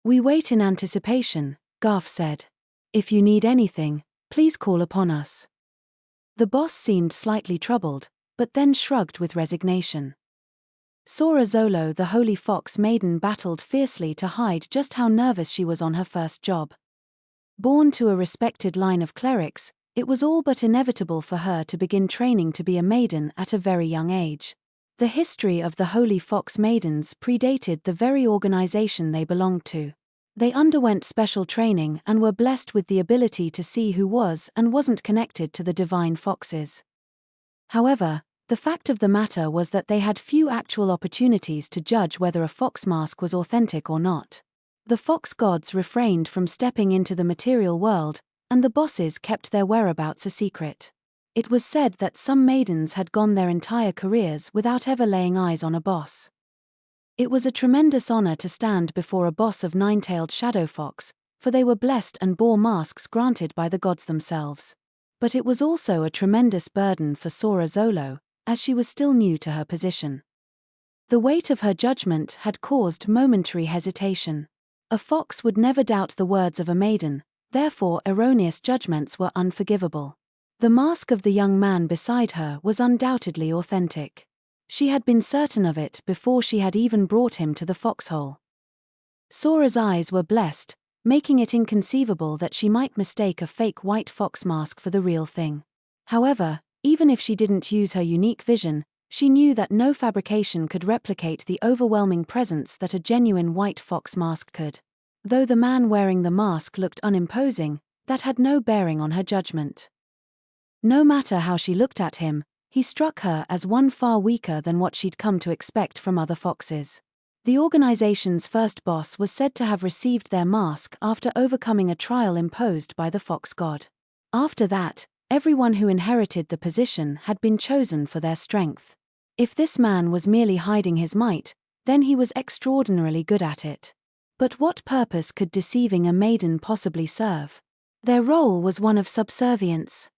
"We wait in anticipation," Garf said. "If you need anything, please call upon us." The boss seemed slightly troubled, but then shrugged with resignation. Sora Zolo, the Holy Fox Maiden, battled fiercely to hide just how nervous she was on her first job. Born to a respected line of clerics, it was all but inevitable for her to begin training to be a maiden at a very young age. The history of the Holy Fox Maidens predated the very organization they belonged to. They underwent special training and were blessed with the ability to see who was and wasn't connected to the divine foxes. However, the fact of the matter was that they had few actual opportunities to judge whether a fox mask was authentic or not. The fox gods refrained from stepping into the material world, and the bosses kept their whereabouts a secret. It was said that some maidens had gone their entire careers without ever laying eyes on a boss. It was a tremendous honor to stand before a boss of nine-tailed shadow fox, for they were blessed and bore masks granted by the gods themselves. But it was also a tremendous burden for Sora Zolo, as she was still new to her position. The weight of her judgment had caused momentary hesitation. A fox would never doubt the words of a maiden, therefore erroneous judgments were unforgivable. The mask of the young man beside her was undoubtedly authentic. She had been certain of it before she had even brought him to the foxhole. Sora's eyes were blessed, making it inconceivable that she might mistake a fake white fox mask for the real thing. However, even if she didn't use her unique vision, she knew that no fabrication could replicate the overwhelming presence that a genuine white fox mask could. Though the man wearing the mask looked unimposing, that had no bearing on her judgment. No matter how she looked at him, he struck her as one far weaker than what she'd come to expect from other foxes. The organization's first boss was said to have received their mask after overcoming a trial imposed by the fox god. After that, everyone who inherited the position had been chosen for their strength. If this man was merely hiding his might, then he was extraordinarily good at it. But what purpose could deceiving a maiden possibly serve? Their role was one of subservience.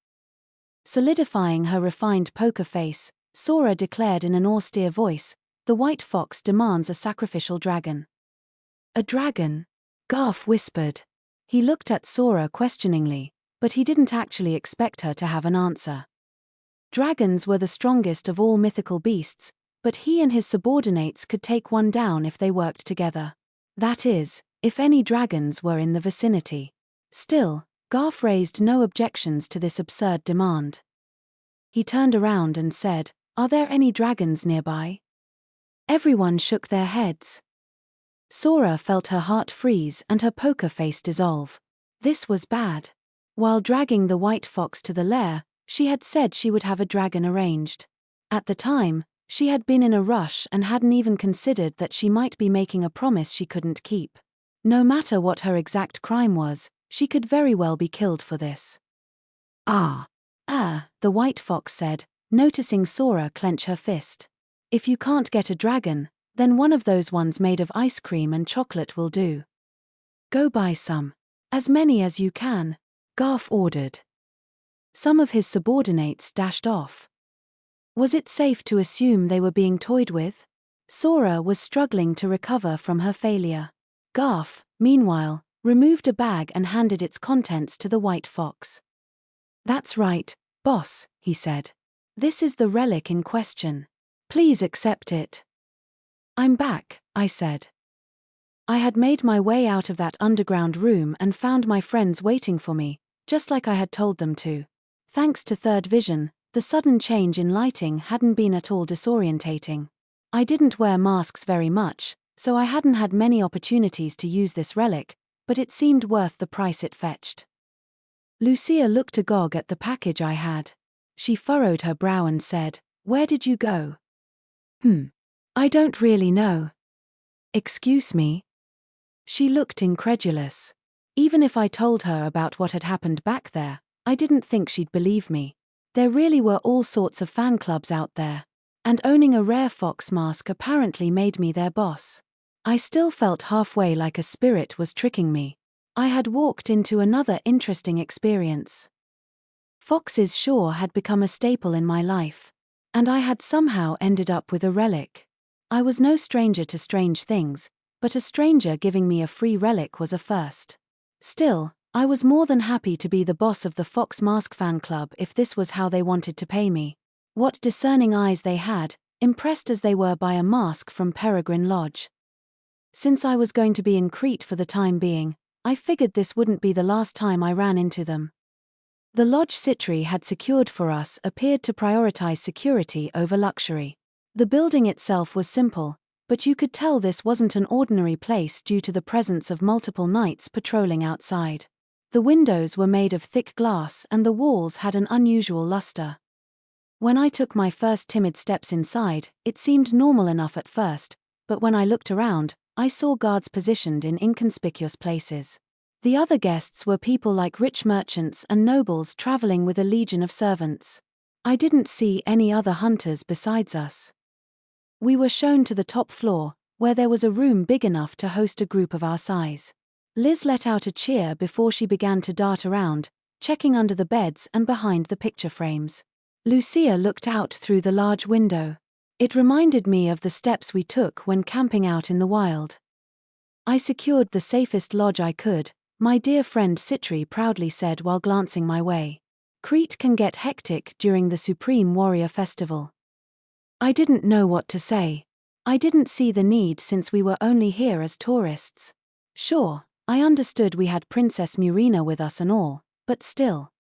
Solidifying her refined poker face, Sora declared in an austere voice, "The white fox demands a sacrificial dragon." "A dragon?" Garf whispered. He looked at Sora questioningly, but he didn't actually expect her to have an answer. Dragons were the strongest of all mythical beasts, but he and his subordinates could take one down if they worked together. That is, if any dragons were in the vicinity. Still, Garf raised no objections to this absurd demand. He turned around and said, "Are there any dragons nearby?" Everyone shook their heads. Sora felt her heart freeze and her poker face dissolve. This was bad. While dragging the white fox to the lair, she had said she would have a dragon arranged. At the time, she had been in a rush and hadn't even considered that she might be making a promise she couldn't keep. No matter what her exact crime was, she could very well be killed for this. The white fox said, noticing Sora clench her fist. "If you can't get a dragon, then one of those ones made of ice cream and chocolate will do. Go buy some. As many as you can," Garf ordered. Some of his subordinates dashed off. Was it safe to assume they were being toyed with? Sora was struggling to recover from her failure. Garf, meanwhile, removed a bag and handed its contents to the white fox. "That's right, boss," he said. "This is the relic in question. Please accept it." I'm back, I said. I had made my way out of that underground room and found my friends waiting for me, just like I had told them to. Thanks to third vision, the sudden change in lighting hadn't been at all disorientating. I didn't wear masks very much, so I hadn't had many opportunities to use this relic, but it seemed worth the price it fetched. Lucia looked agog at the package I had. She furrowed her brow and said, "Where did you go?" I don't really know." "Excuse me?" She looked incredulous. Even if I told her about what had happened back there, I didn't think she'd believe me. There really were all sorts of fan clubs out there, and owning a rare fox mask apparently made me their boss. I still felt halfway like a spirit was tricking me. I had walked into another interesting experience. Foxes sure had become a staple in my life, and I had somehow ended up with a relic. I was no stranger to strange things, but a stranger giving me a free relic was a first. Still, I was more than happy to be the boss of the Fox Mask fan club if this was how they wanted to pay me. What discerning eyes they had, impressed as they were by a mask from Peregrine Lodge. Since I was going to be in Crete for the time being, I figured this wouldn't be the last time I ran into them. The lodge Citri had secured for us appeared to prioritize security over luxury. The building itself was simple, but you could tell this wasn't an ordinary place due to the presence of multiple knights patrolling outside. The windows were made of thick glass and the walls had an unusual luster. When I took my first timid steps inside, it seemed normal enough at first, but when I looked around, I saw guards positioned in inconspicuous places. The other guests were people like rich merchants and nobles traveling with a legion of servants. I didn't see any other hunters besides us. We were shown to the top floor, where there was a room big enough to host a group of our size. Liz let out a cheer before she began to dart around, checking under the beds and behind the picture frames. Lucia looked out through the large window. It reminded me of the steps we took when camping out in the wild. "I secured the safest lodge I could," my dear friend Citri proudly said while glancing my way. "Crete can get hectic during the Supreme Warrior Festival." I didn't know what to say. I didn't see the need since we were only here as tourists. Sure, I understood we had Princess Murina with us and all, but still.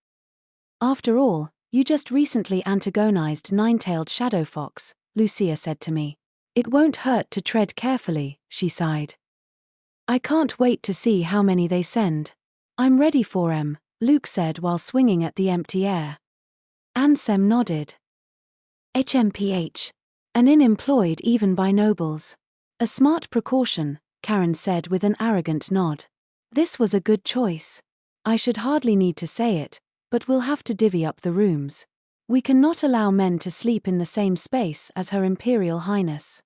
"After all, you just recently antagonized Nine-Tailed Shadow Fox," Lucia said to me. "It won't hurt to tread carefully," she sighed. "I can't wait to see how many they send." "I'm ready for 'em," Luke said while swinging at the empty air. Ansem nodded. HMPH. An inn employed even by nobles. "A smart precaution," Karen said with an arrogant nod. This was a good choice. I should hardly need to say it, but we'll have to divvy up the rooms. We cannot allow men to sleep in the same space as Her Imperial Highness.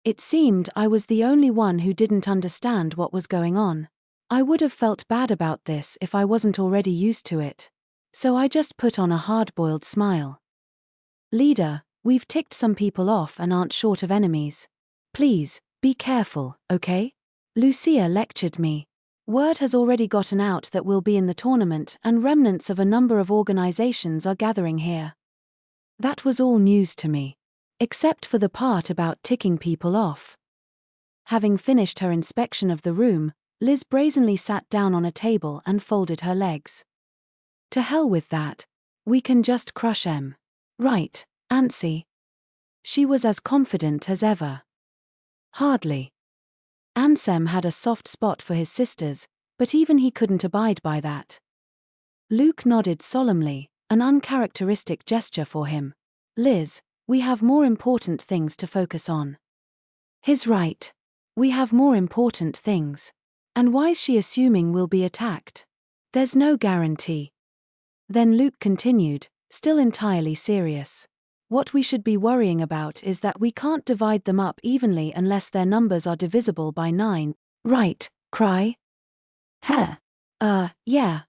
It seemed I was the only one who didn't understand what was going on. I would have felt bad about this if I wasn't already used to it. So I just put on a hard-boiled smile. "Leader, we've ticked some people off and aren't short of enemies. Please, be careful, okay?" Lucia lectured me. "Word has already gotten out that we'll be in the tournament and remnants of a number of organizations are gathering here." That was all news to me. Except for the part about ticking people off. Having finished her inspection of the room, Liz brazenly sat down on a table and folded her legs. "To hell with that. We can just crush 'em. Right, Ansi?" She was as confident as ever. "Hardly." Ansem had a soft spot for his sisters, but even he couldn't abide by that. Luke nodded solemnly, an uncharacteristic gesture for him. "Liz, we have more important things to focus on." He's right. We have more important things. And why's she assuming we'll be attacked? There's no guarantee. Then Luke continued, still entirely serious. "What we should be worrying about is that we can't divide them up evenly unless their numbers are divisible by 9. Right, Krai?" "Huh. Yeah,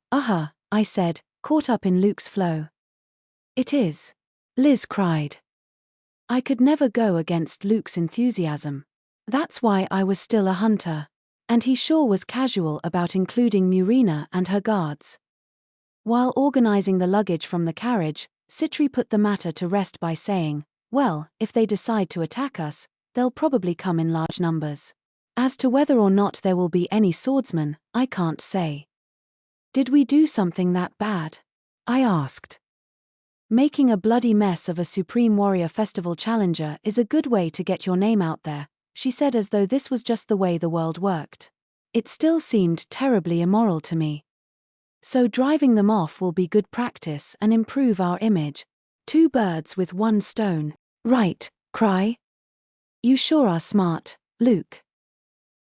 I said, caught up in Luke's flow. "It is," Liz cried. I could never go against Luke's enthusiasm. That's why I was still a hunter. And he sure was casual about including Murina and her guards. While organizing the luggage from the carriage, Citri put the matter to rest by saying, "Well, if they decide to attack us, they'll probably come in large numbers. As to whether or not there will be any swordsmen, I can't say. Did we do something that bad? I asked. Making a bloody mess of a Supreme Warrior Festival challenger is a good way to get your name out there, she said, as though this was just the way the world worked. It still seemed terribly immoral to me. So driving them off will be good practice and improve our image. 2 birds with 1 stone. Right, Krai? You sure are smart, Luke.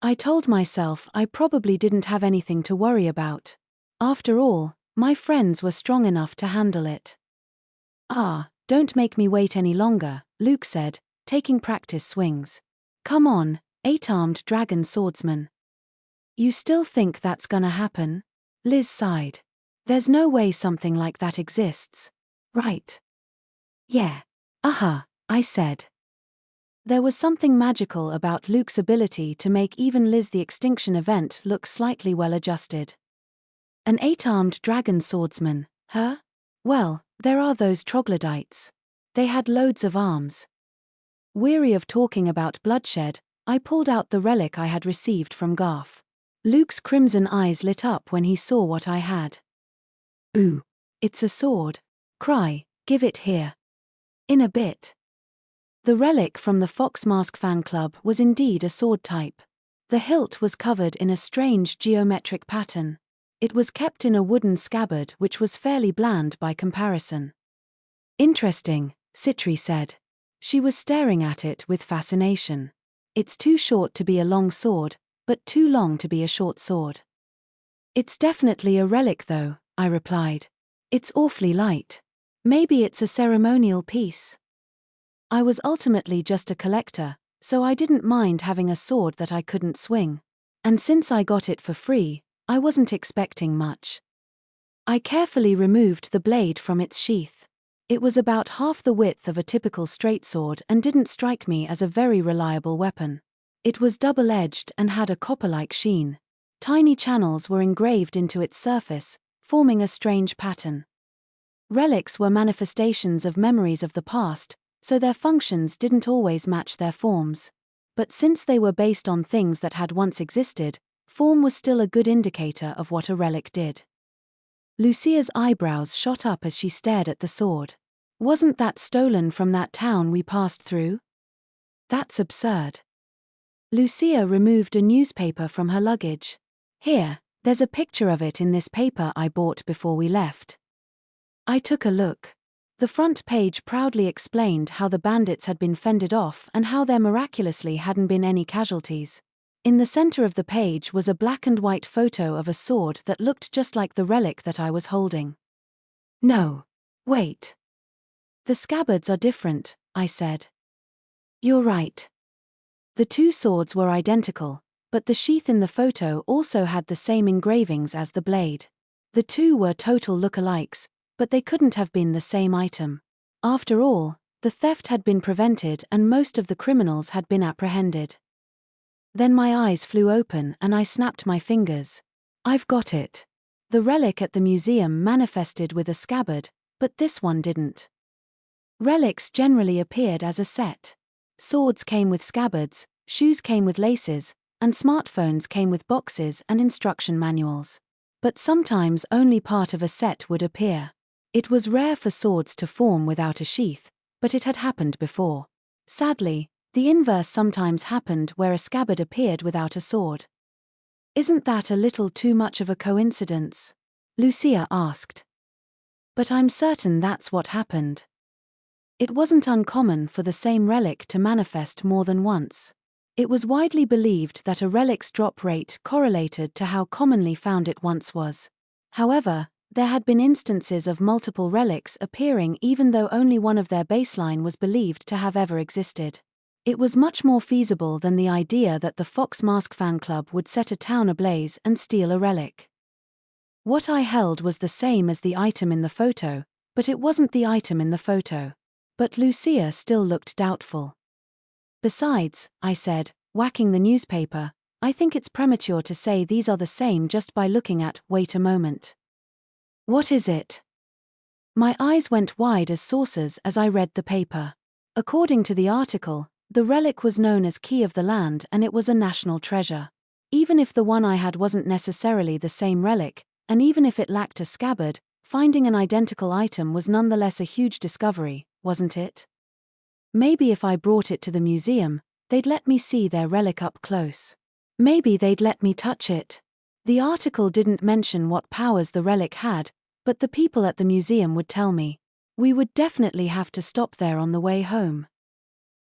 I told myself I probably didn't have anything to worry about. After all, my friends were strong enough to handle it. Don't make me wait any longer, Luke said, taking practice swings. Come on, 8-armed dragon swordsman. You still think that's gonna happen? Liz sighed. There's no way something like that exists. Right. Yeah. I said. There was something magical about Luke's ability to make even Liz the Extinction Event look slightly well-adjusted. An 8-armed dragon swordsman, huh? Well, there are those troglodytes. They had loads of arms. Weary of talking about bloodshed, I pulled out the relic I had received from Garth. Luke's crimson eyes lit up when he saw what I had. Ooh. It's a sword. Krai, give it here. In a bit. The relic from the Fox Mask fan club was indeed a sword type. The hilt was covered in a strange geometric pattern. It was kept in a wooden scabbard which was fairly bland by comparison. Interesting, Citri said. She was staring at it with fascination. It's too short to be a long sword, but too long to be a short sword. It's definitely a relic though, I replied. It's awfully light. Maybe it's a ceremonial piece. I was ultimately just a collector, so I didn't mind having a sword that I couldn't swing. And since I got it for free, I wasn't expecting much. I carefully removed the blade from its sheath. It was about half the width of a typical straight sword and didn't strike me as a very reliable weapon. It was double-edged and had a copper-like sheen. Tiny channels were engraved into its surface, forming a strange pattern. Relics were manifestations of memories of the past, so their functions didn't always match their forms. But since they were based on things that had once existed, form was still a good indicator of what a relic did. Lucia's eyebrows shot up as she stared at the sword. Wasn't that stolen from that town we passed through? That's absurd. Lucia removed a newspaper from her luggage. Here, there's a picture of it in this paper I bought before we left. I took a look. The front page proudly explained how the bandits had been fended off and how there miraculously hadn't been any casualties. In the center of the page was a black and white photo of a sword that looked just like the relic that I was holding. No. Wait. The scabbards are different, I said. You're right. The 2 swords were identical, but the sheath in the photo also had the same engravings as the blade. The 2 were total lookalikes, but they couldn't have been the same item. After all, the theft had been prevented and most of the criminals had been apprehended. Then my eyes flew open and I snapped my fingers. I've got it. The relic at the museum manifested with a scabbard, but this one didn't. Relics generally appeared as a set. Swords came with scabbards, shoes came with laces, and smartphones came with boxes and instruction manuals. But sometimes only part of a set would appear. It was rare for swords to form without a sheath, but it had happened before. Sadly, the inverse sometimes happened where a scabbard appeared without a sword. Isn't that a little too much of a coincidence? Lucia asked. But I'm certain that's what happened. It wasn't uncommon for the same relic to manifest more than once. It was widely believed that a relic's drop rate correlated to how commonly found it once was. However, there had been instances of multiple relics appearing even though only one of their baseline was believed to have ever existed. It was much more feasible than the idea that the Fox Mask fan club would set a town ablaze and steal a relic. What I held was the same as the item in the photo, but it wasn't the item in the photo. But Lucia still looked doubtful. Besides, I said, whacking the newspaper, I think it's premature to say these are the same just by looking at. Wait a moment. What is it? My eyes went wide as saucers as I read the paper. According to the article, The relic was known as Key of the Land and it was a national treasure. Even if the one I had wasn't necessarily the same relic, and even if it lacked a scabbard, finding an identical item was nonetheless a huge discovery, wasn't it? Maybe if I brought it to the museum, they'd let me see their relic up close. Maybe they'd let me touch it. The article didn't mention what powers the relic had, but the people at the museum would tell me. We would definitely have to stop there on the way home.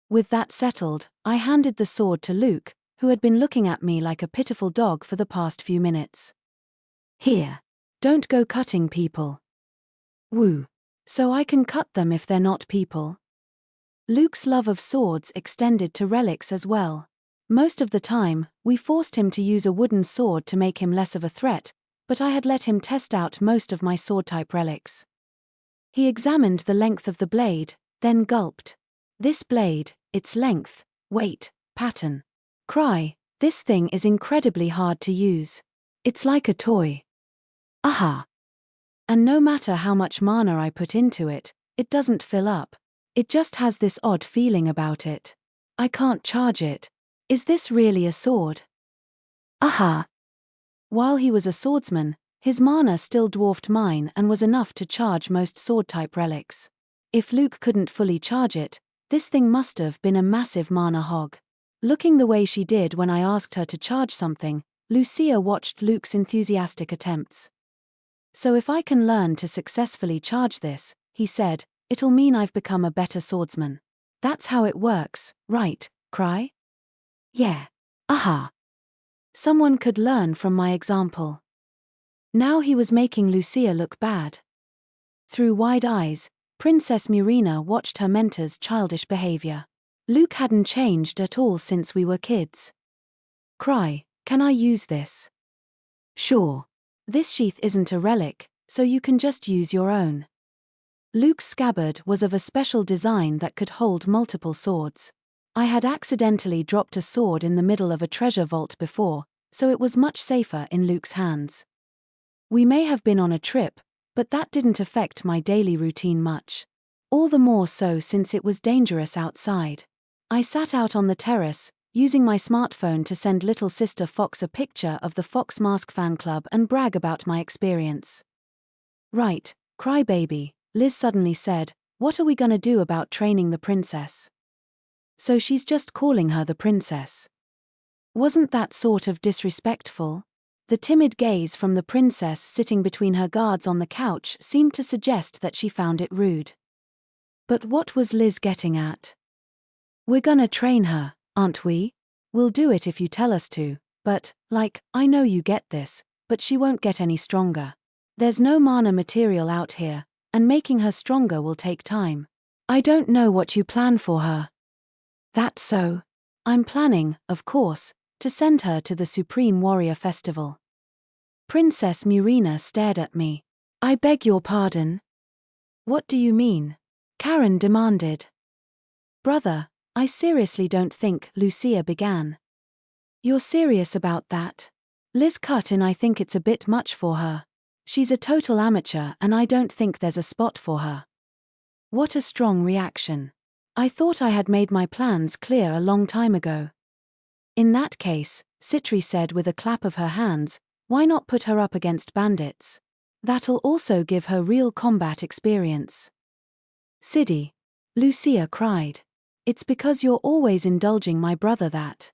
With that settled, I handed the sword to Luke, who had been looking at me like a pitiful dog for the past few minutes. Here. Don't go cutting people. Woo. So I can cut them if they're not people? Luke's love of swords extended to relics as well. Most of the time, we forced him to use a wooden sword to make him less of a threat, but I had let him test out most of my sword-type relics. He examined the length of the blade, then gulped. This blade, its length, weight, pattern. Krai, this thing is incredibly hard to use. It's like a toy. Aha. And no matter how much mana I put into it, it doesn't fill up. It just has this odd feeling about it. I can't charge it. Is this really a sword? Aha. While he was a swordsman, his mana still dwarfed mine and was enough to charge most sword-type relics. If Luke couldn't fully charge it, this thing must have been a massive mana hog. Looking the way she did when I asked her to charge something, Lucia watched Luke's enthusiastic attempts. So if I can learn to successfully charge this, he said, it'll mean I've become a better swordsman. That's how it works, right, Krai? Yeah. Aha. Someone could learn from my example. Now he was making Lucia look bad. Through wide eyes, Princess Murina watched her mentor's childish behavior. Luke hadn't changed at all since we were kids. Krai, can I use this? Sure. This sheath isn't a relic, so you can just use your own. Luke's scabbard was of a special design that could hold multiple swords. I had accidentally dropped a sword in the middle of a treasure vault before, so it was much safer in Luke's hands. We may have been on a trip, but that didn't affect my daily routine much. All the more so since it was dangerous outside. I sat out on the terrace, using my smartphone to send little sister Fox a picture of the Fox Mask fan club and brag about my experience. Right, crybaby, Liz suddenly said, what are we gonna do about training the princess? So she's just calling her the princess. Wasn't that sort of disrespectful? The timid gaze from the princess sitting between her guards on the couch seemed to suggest that she found it rude. But what was Liz getting at? We're gonna train her, aren't we? We'll do it if you tell us to, but, I know you get this, but she won't get any stronger. There's no mana material out here, and making her stronger will take time. I don't know what you plan for her. That's so. I'm planning, of course, to send her to the Supreme Warrior Festival. Princess Murina stared at me. I beg your pardon? What do you mean? Karen demanded. Brother, I seriously don't think, Lucia began. You're serious about that? Liz cut in. I think it's a bit much for her. She's a total amateur and I don't think there's a spot for her. What a strong reaction. I thought I had made my plans clear a long time ago. In that case, Citri said with a clap of her hands, why not put her up against bandits? That'll also give her real combat experience. Siddy. Lucia cried. It's because you're always indulging my brother that.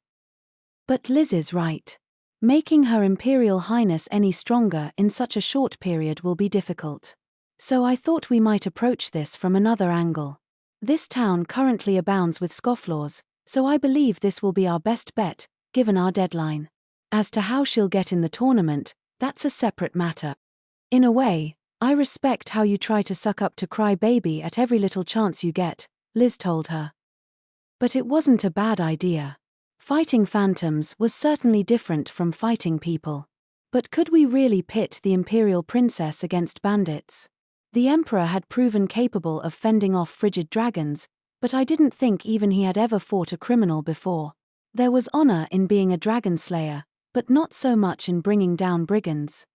But Liz is right. Making Her Imperial Highness any stronger in such a short period will be difficult. So I thought we might approach this from another angle. This town currently abounds with scofflaws, so I believe this will be our best bet, given our deadline. As to how she'll get in the tournament, that's a separate matter. In a way, I respect how you try to suck up to Cry Baby at every little chance you get, Liz told her. But it wasn't a bad idea. Fighting phantoms was certainly different from fighting people. But could we really pit the Imperial Princess against bandits? The Emperor had proven capable of fending off frigid dragons, but I didn't think even he had ever fought a criminal before. There was honor in being a dragon slayer, but not so much in bringing down brigands.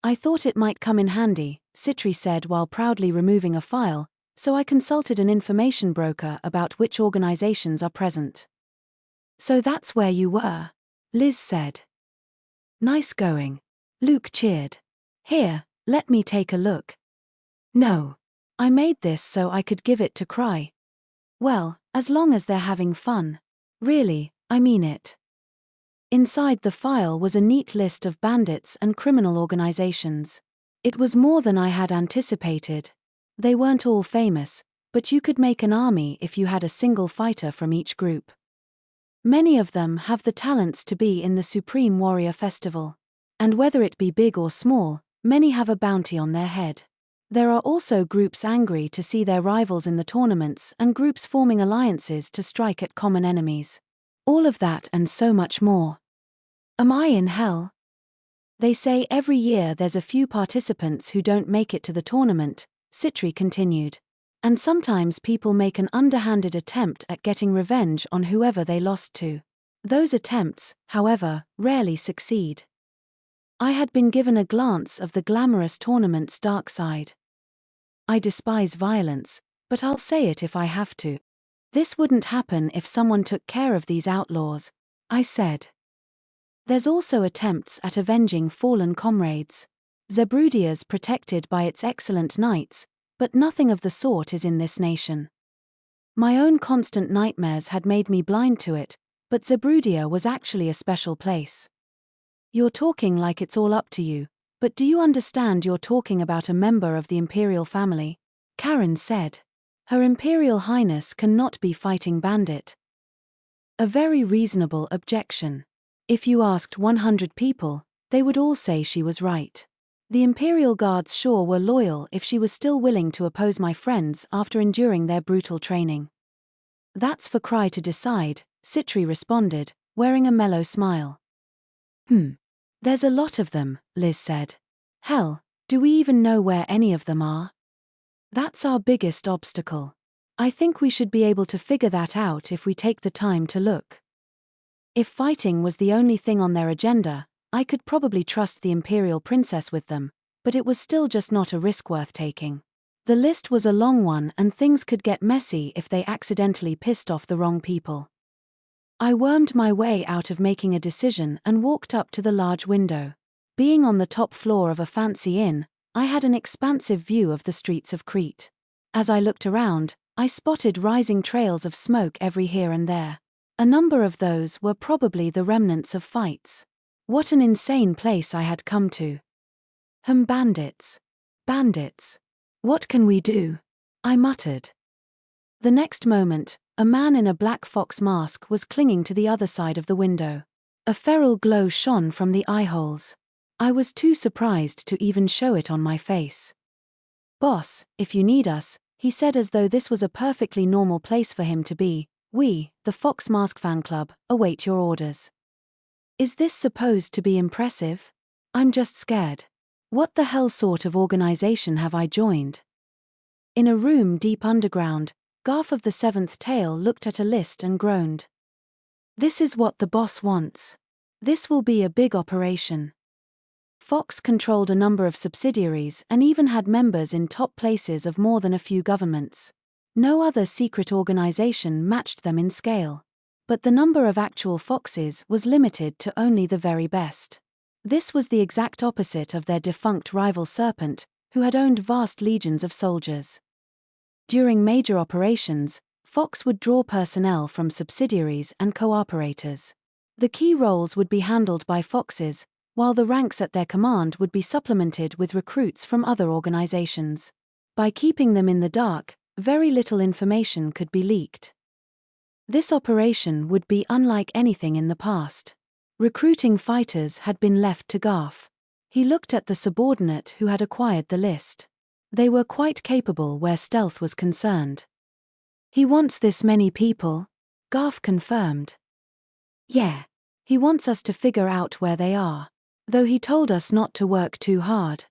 I thought it might come in handy, Citri said while proudly removing a file, so I consulted an information broker about which organizations are present. So that's where you were, Liz said. Nice going. Luke cheered. Here, let me take a look. No. I made this so I could give it to Krai. Well, as long as they're having fun. Really, I mean it. Inside the file was a neat list of bandits and criminal organizations. It was more than I had anticipated. They weren't all famous, but you could make an army if you had a single fighter from each group. Many of them have the talents to be in the Supreme Warrior Festival. And whether it be big or small, many have a bounty on their head. There are also groups angry to see their rivals in the tournaments and groups forming alliances to strike at common enemies. All of that and so much more. Am I in hell? They say every year there's a few participants who don't make it to the tournament, Citri continued. And sometimes people make an underhanded attempt at getting revenge on whoever they lost to. Those attempts, however, rarely succeed. I had been given a glance of the glamorous tournament's dark side. I despise violence, but I'll say it if I have to. This wouldn't happen if someone took care of these outlaws, I said. There's also attempts at avenging fallen comrades. Zebrudier's protected by its excellent knights, but nothing of the sort is in this nation. My own constant nightmares had made me blind to it, but Zebrudier was actually a special place. You're talking like it's all up to you, but do you understand you're talking about a member of the imperial family? Karen said. Her Imperial Highness cannot be fighting bandit. A very reasonable objection. If you asked 100 people, they would all say she was right. The Imperial Guards sure were loyal if she was still willing to oppose my friends after enduring their brutal training. That's for Krai to decide, Citri responded, wearing a mellow smile. There's a lot of them, Liz said. Hell, do we even know where any of them are? That's our biggest obstacle. I think we should be able to figure that out if we take the time to look. If fighting was the only thing on their agenda, I could probably trust the Imperial Princess with them, but it was still just not a risk worth taking. The list was a long one and things could get messy if they accidentally pissed off the wrong people. I wormed my way out of making a decision and walked up to the large window. Being on the top floor of a fancy inn, I had an expansive view of the streets of Crete. As I looked around, I spotted rising trails of smoke every here and there. A number of those were probably the remnants of fights. What an insane place I had come to. Bandits. Bandits. What can we do? I muttered. The next moment, a man in a black fox mask was clinging to the other side of the window. A feral glow shone from the eyeholes. I was too surprised to even show it on my face. Boss, if you need us, he said as though this was a perfectly normal place for him to be. We, the Fox Mask Fan Club, await your orders. Is this supposed to be impressive? I'm just scared. What the hell sort of organization have I joined? In a room deep underground, Garf of the Seventh Tail looked at a list and groaned. This is what the boss wants. This will be a big operation. Fox controlled a number of subsidiaries and even had members in top places of more than a few governments. No other secret organization matched them in scale. But the number of actual foxes was limited to only the very best. This was the exact opposite of their defunct rival Serpent, who had owned vast legions of soldiers. During major operations, Fox would draw personnel from subsidiaries and cooperators. The key roles would be handled by foxes, while the ranks at their command would be supplemented with recruits from other organizations. By keeping them in the dark, very little information could be leaked. This operation would be unlike anything in the past. Recruiting fighters had been left to Garf. He looked at the subordinate who had acquired the list. They were quite capable where stealth was concerned. He wants this many people? Garf confirmed. Yeah. He wants us to figure out where they are. Though he told us not to work too hard.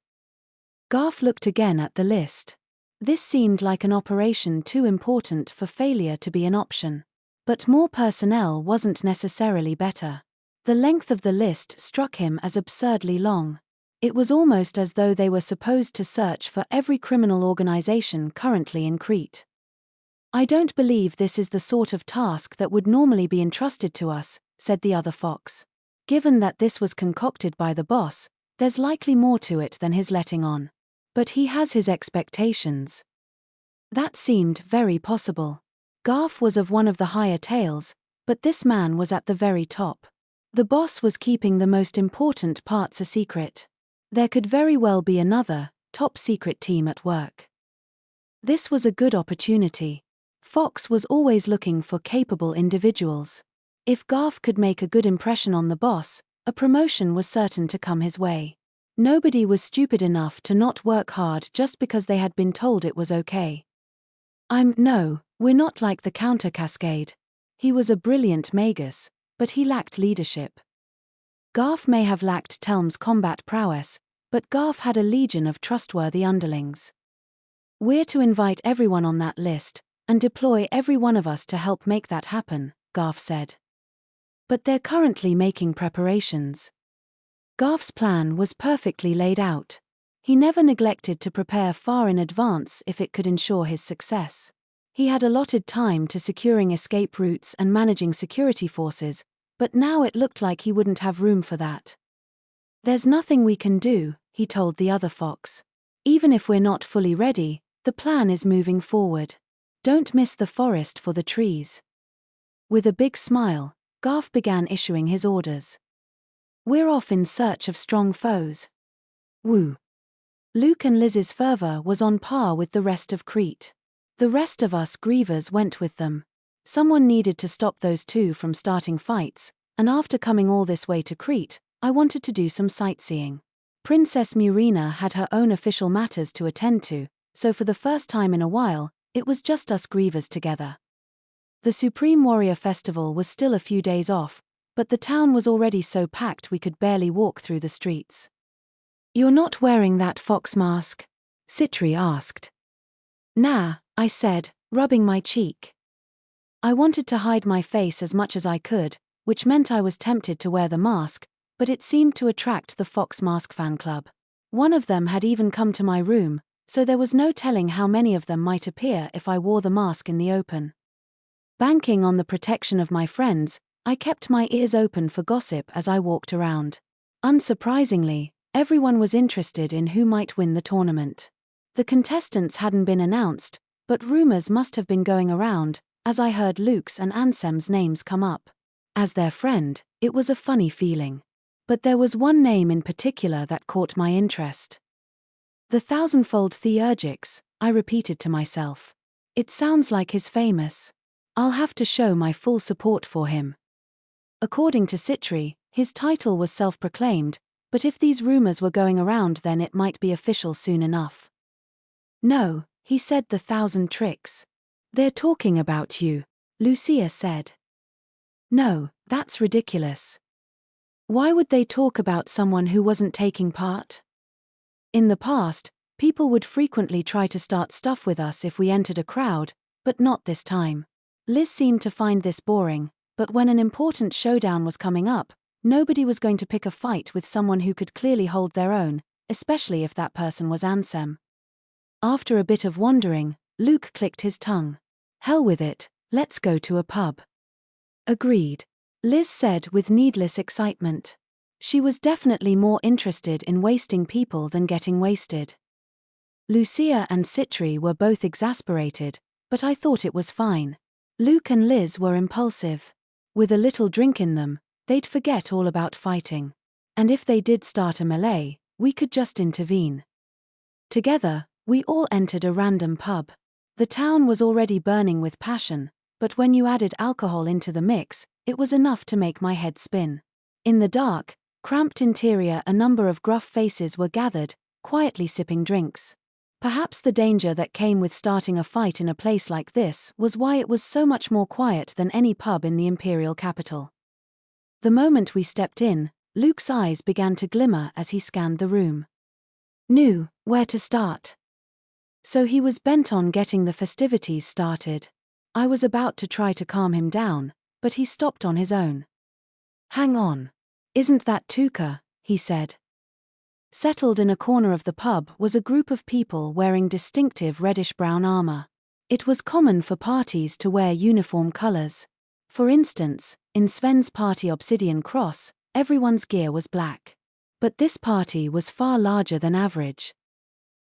Garf looked again at the list. This seemed like an operation too important for failure to be an option. But more personnel wasn't necessarily better. The length of the list struck him as absurdly long. It was almost as though they were supposed to search for every criminal organization currently in Crete. "I don't believe this is the sort of task that would normally be entrusted to us," said the other fox. "Given that this was concocted by the boss, there's likely more to it than his letting on. But he has his expectations." That seemed very possible. Garf was of one of the higher tails, but this man was at the very top. The boss was keeping the most important parts a secret. There could very well be another, top-secret team at work. This was a good opportunity. Fox was always looking for capable individuals. If Garf could make a good impression on the boss, a promotion was certain to come his way. Nobody was stupid enough to not work hard just because they had been told it was okay. No, we're not like the Counter-Cascade. He was a brilliant magus, but he lacked leadership. Garf may have lacked Telm's combat prowess, but Garf had a legion of trustworthy underlings. "We're to invite everyone on that list, and deploy every one of us to help make that happen," Garf said. "But they're currently making preparations." Garf's plan was perfectly laid out. He never neglected to prepare far in advance if it could ensure his success. He had allotted time to securing escape routes and managing security forces, but now it looked like he wouldn't have room for that. "There's nothing we can do," he told the other fox. "Even if we're not fully ready, the plan is moving forward. Don't miss the forest for the trees." With a big smile, Garf began issuing his orders. "We're off in search of strong foes." Woo! Luke and Liz's fervor was on par with the rest of Crete. The rest of us grievers went with them. Someone needed to stop those two from starting fights, and after coming all this way to Crete, I wanted to do some sightseeing. Princess Murina had her own official matters to attend to, so for the first time in a while, it was just us grievers together. The Supreme Warrior Festival was still a few days off, but the town was already so packed we could barely walk through the streets. "You're not wearing that fox mask?" Citri asked. "Nah," I said, rubbing my cheek. I wanted to hide my face as much as I could, which meant I was tempted to wear the mask, but it seemed to attract the Fox Mask fan club. One of them had even come to my room, so there was no telling how many of them might appear if I wore the mask in the open. Banking on the protection of my friends, I kept my ears open for gossip as I walked around. Unsurprisingly, everyone was interested in who might win the tournament. The contestants hadn't been announced, but rumors must have been going around, as I heard Luke's and Ansem's names come up. As their friend, it was a funny feeling. But there was one name in particular that caught my interest. "The Thousandfold Theurgix," I repeated to myself. "It sounds like he's famous. I'll have to show my full support for him." According to Citri, his title was self-proclaimed, but if these rumors were going around then it might be official soon enough. "No," he said, "the 1,000 tricks. They're talking about you," Lucia said. "No, that's ridiculous. Why would they talk about someone who wasn't taking part?" In the past, people would frequently try to start stuff with us if we entered a crowd, but not this time. Liz seemed to find this boring, but when an important showdown was coming up, nobody was going to pick a fight with someone who could clearly hold their own, especially if that person was Ansem. After a bit of wandering, Luke clicked his tongue. "Hell with it, let's go to a pub." "Agreed," Liz said with needless excitement. She was definitely more interested in wasting people than getting wasted. Lucia and Citri were both exasperated, but I thought it was fine. Luke and Liz were impulsive. With a little drink in them, they'd forget all about fighting. And if they did start a melee, we could just intervene. Together, we all entered a random pub. The town was already burning with passion, but when you added alcohol into the mix, it was enough to make my head spin. In the dark, cramped interior, a number of gruff faces were gathered, quietly sipping drinks. Perhaps the danger that came with starting a fight in a place like this was why it was so much more quiet than any pub in the imperial capital. The moment we stepped in, Luke's eyes began to glimmer as he scanned the room. Knew where to start. So he was bent on getting the festivities started. I was about to try to calm him down, but he stopped on his own. "Hang on. Isn't that Tuka?" he said. Settled in a corner of the pub was a group of people wearing distinctive reddish-brown armor. It was common for parties to wear uniform colors. For instance, in Sven's party Obsidian Cross, everyone's gear was black. But this party was far larger than average.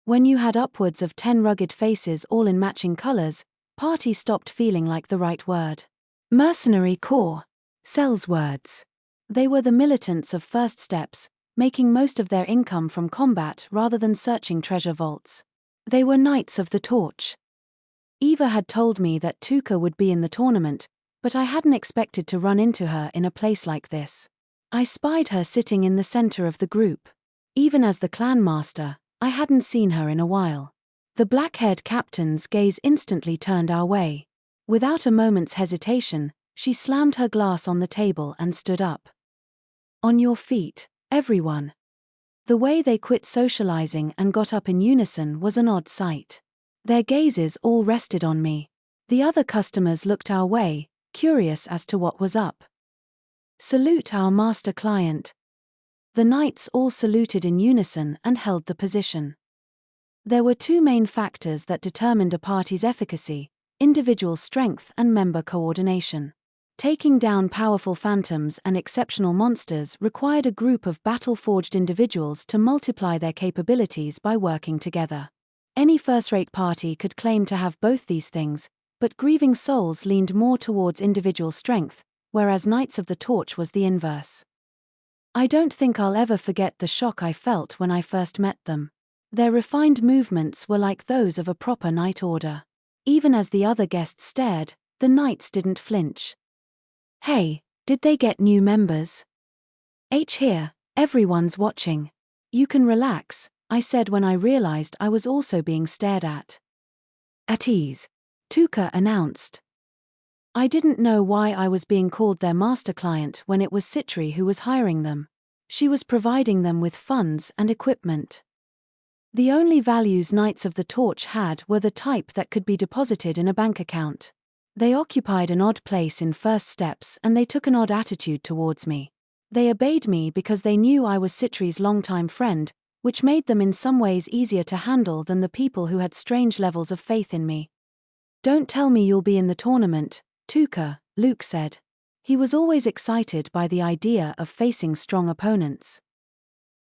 When you had upwards of 10 rugged faces all in matching colors, party stopped feeling like the right word. Mercenary Corps. Sells words. They were the militants of First Steps, making most of their income from combat rather than searching treasure vaults. They were Knights of the Torch. Eva had told me that Tuka would be in the tournament, but I hadn't expected to run into her in a place like this. I spied her sitting in the center of the group. Even as the clan master, I hadn't seen her in a while. The black-haired captain's gaze instantly turned our way. Without a moment's hesitation, she slammed her glass on the table and stood up. On your feet, everyone. The way they quit socializing and got up in unison was an odd sight. Their gazes all rested on me. The other customers looked our way, curious as to what was up. Salute our master client. The knights all saluted in unison and held the position. There were two main factors that determined a party's efficacy: individual strength and member coordination. Taking down powerful phantoms and exceptional monsters required a group of battle-forged individuals to multiply their capabilities by working together. Any first-rate party could claim to have both these things, but Grieving Souls leaned more towards individual strength, whereas Knights of the Torch was the inverse. I don't think I'll ever forget the shock I felt when I first met them. Their refined movements were like those of a proper Knight Order. Even as the other guests stared, the Knights didn't flinch. Hey, did they get new members? Here, everyone's watching. You can relax, I said when I realized I was also being stared at. At ease, Tuka announced. I didn't know why I was being called their master client when it was Citri who was hiring them. She was providing them with funds and equipment. The only values Knights of the Torch had were the type that could be deposited in a bank account. They occupied an odd place in First Steps and they took an odd attitude towards me. They obeyed me because they knew I was Citri's longtime friend, which made them in some ways easier to handle than the people who had strange levels of faith in me. Don't tell me you'll be in the tournament, Tuka, Luke said. He was always excited by the idea of facing strong opponents.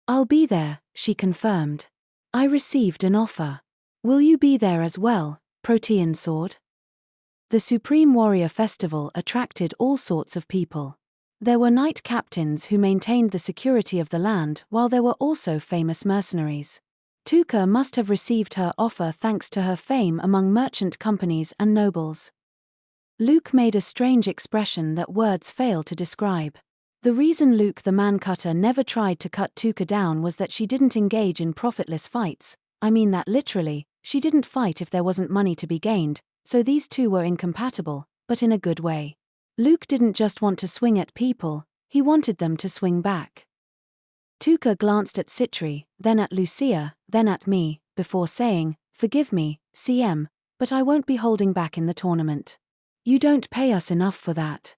I'll be there, she confirmed. I received an offer. Will you be there as well, Protean Sword? The Supreme Warrior Festival attracted all sorts of people. There were knight captains who maintained the security of the land, while there were also famous mercenaries. Tuka must have received her offer thanks to her fame among merchant companies and nobles. Luke made a strange expression that words fail to describe. The reason Luke the man-cutter never tried to cut Tuka down was that she didn't engage in profitless fights. I mean that literally, she didn't fight if there wasn't money to be gained, so these two were incompatible, but in a good way. Luke didn't just want to swing at people, he wanted them to swing back. Tuka glanced at Citri, then at Lucia, then at me, before saying, "Forgive me, CM, but I won't be holding back in the tournament. You don't pay us enough for that."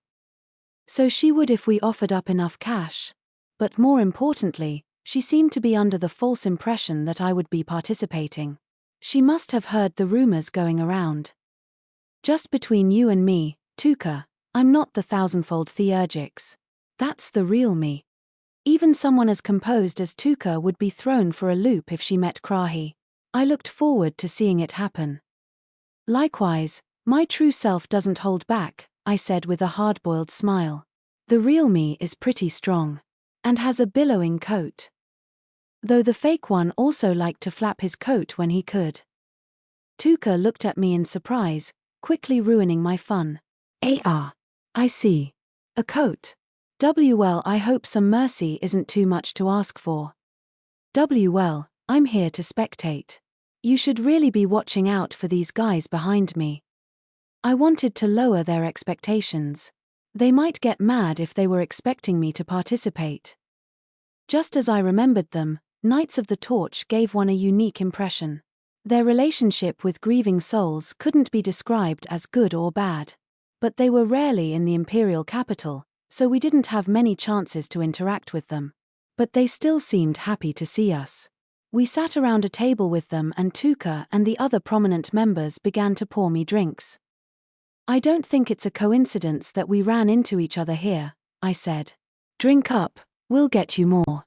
So she would if we offered up enough cash. But more importantly, she seemed to be under the false impression that I would be participating. She must have heard the rumors going around. Just between you and me, Tuka, I'm not the thousandfold Theurgix. That's the real me. Even someone as composed as Tuka would be thrown for a loop if she met Krai. I looked forward to seeing it happen. Likewise, my true self doesn't hold back, I said with a hard-boiled smile. The real me is pretty strong. And has a billowing coat. Though the fake one also liked to flap his coat when he could. Tuka looked at me in surprise, quickly ruining my fun. I see. A coat. Well, I hope some mercy isn't too much to ask for. Well, I'm here to spectate. You should really be watching out for these guys behind me. I wanted to lower their expectations. They might get mad if they were expecting me to participate. Just as I remembered them, Knights of the Torch gave one a unique impression. Their relationship with grieving souls couldn't be described as good or bad. But they were rarely in the imperial capital, so we didn't have many chances to interact with them. But they still seemed happy to see us. We sat around a table with them and Tuka and the other prominent members began to pour me drinks. "I don't think it's a coincidence that we ran into each other here," I said. "Drink up, we'll get you more."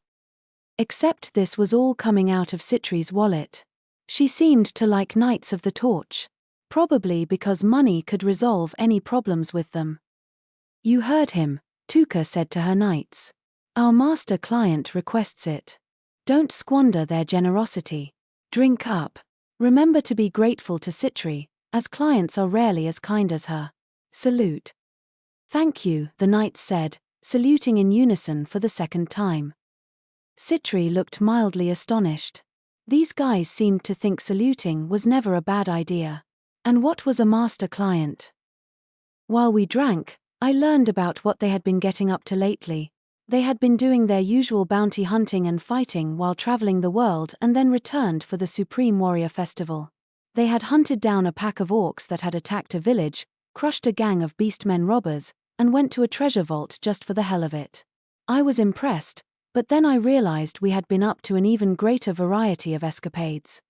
Except this was all coming out of Citri's wallet. She seemed to like Knights of the Torch. Probably because money could resolve any problems with them. "You heard him," Tuka said to her knights. "Our master client requests it. Don't squander their generosity. Drink up. Remember to be grateful to Citri, as clients are rarely as kind as her. Salute." "Thank you," the knights said, saluting in unison for the second time. Citri looked mildly astonished. These guys seemed to think saluting was never a bad idea. And what was a master client? While we drank, I learned about what they had been getting up to lately. They had been doing their usual bounty hunting and fighting while traveling the world and then returned for the Supreme Warrior Festival. They had hunted down a pack of orcs that had attacked a village, crushed a gang of beastmen robbers, and went to a treasure vault just for the hell of it. I was impressed, but then I realized we had been up to an even greater variety of escapades.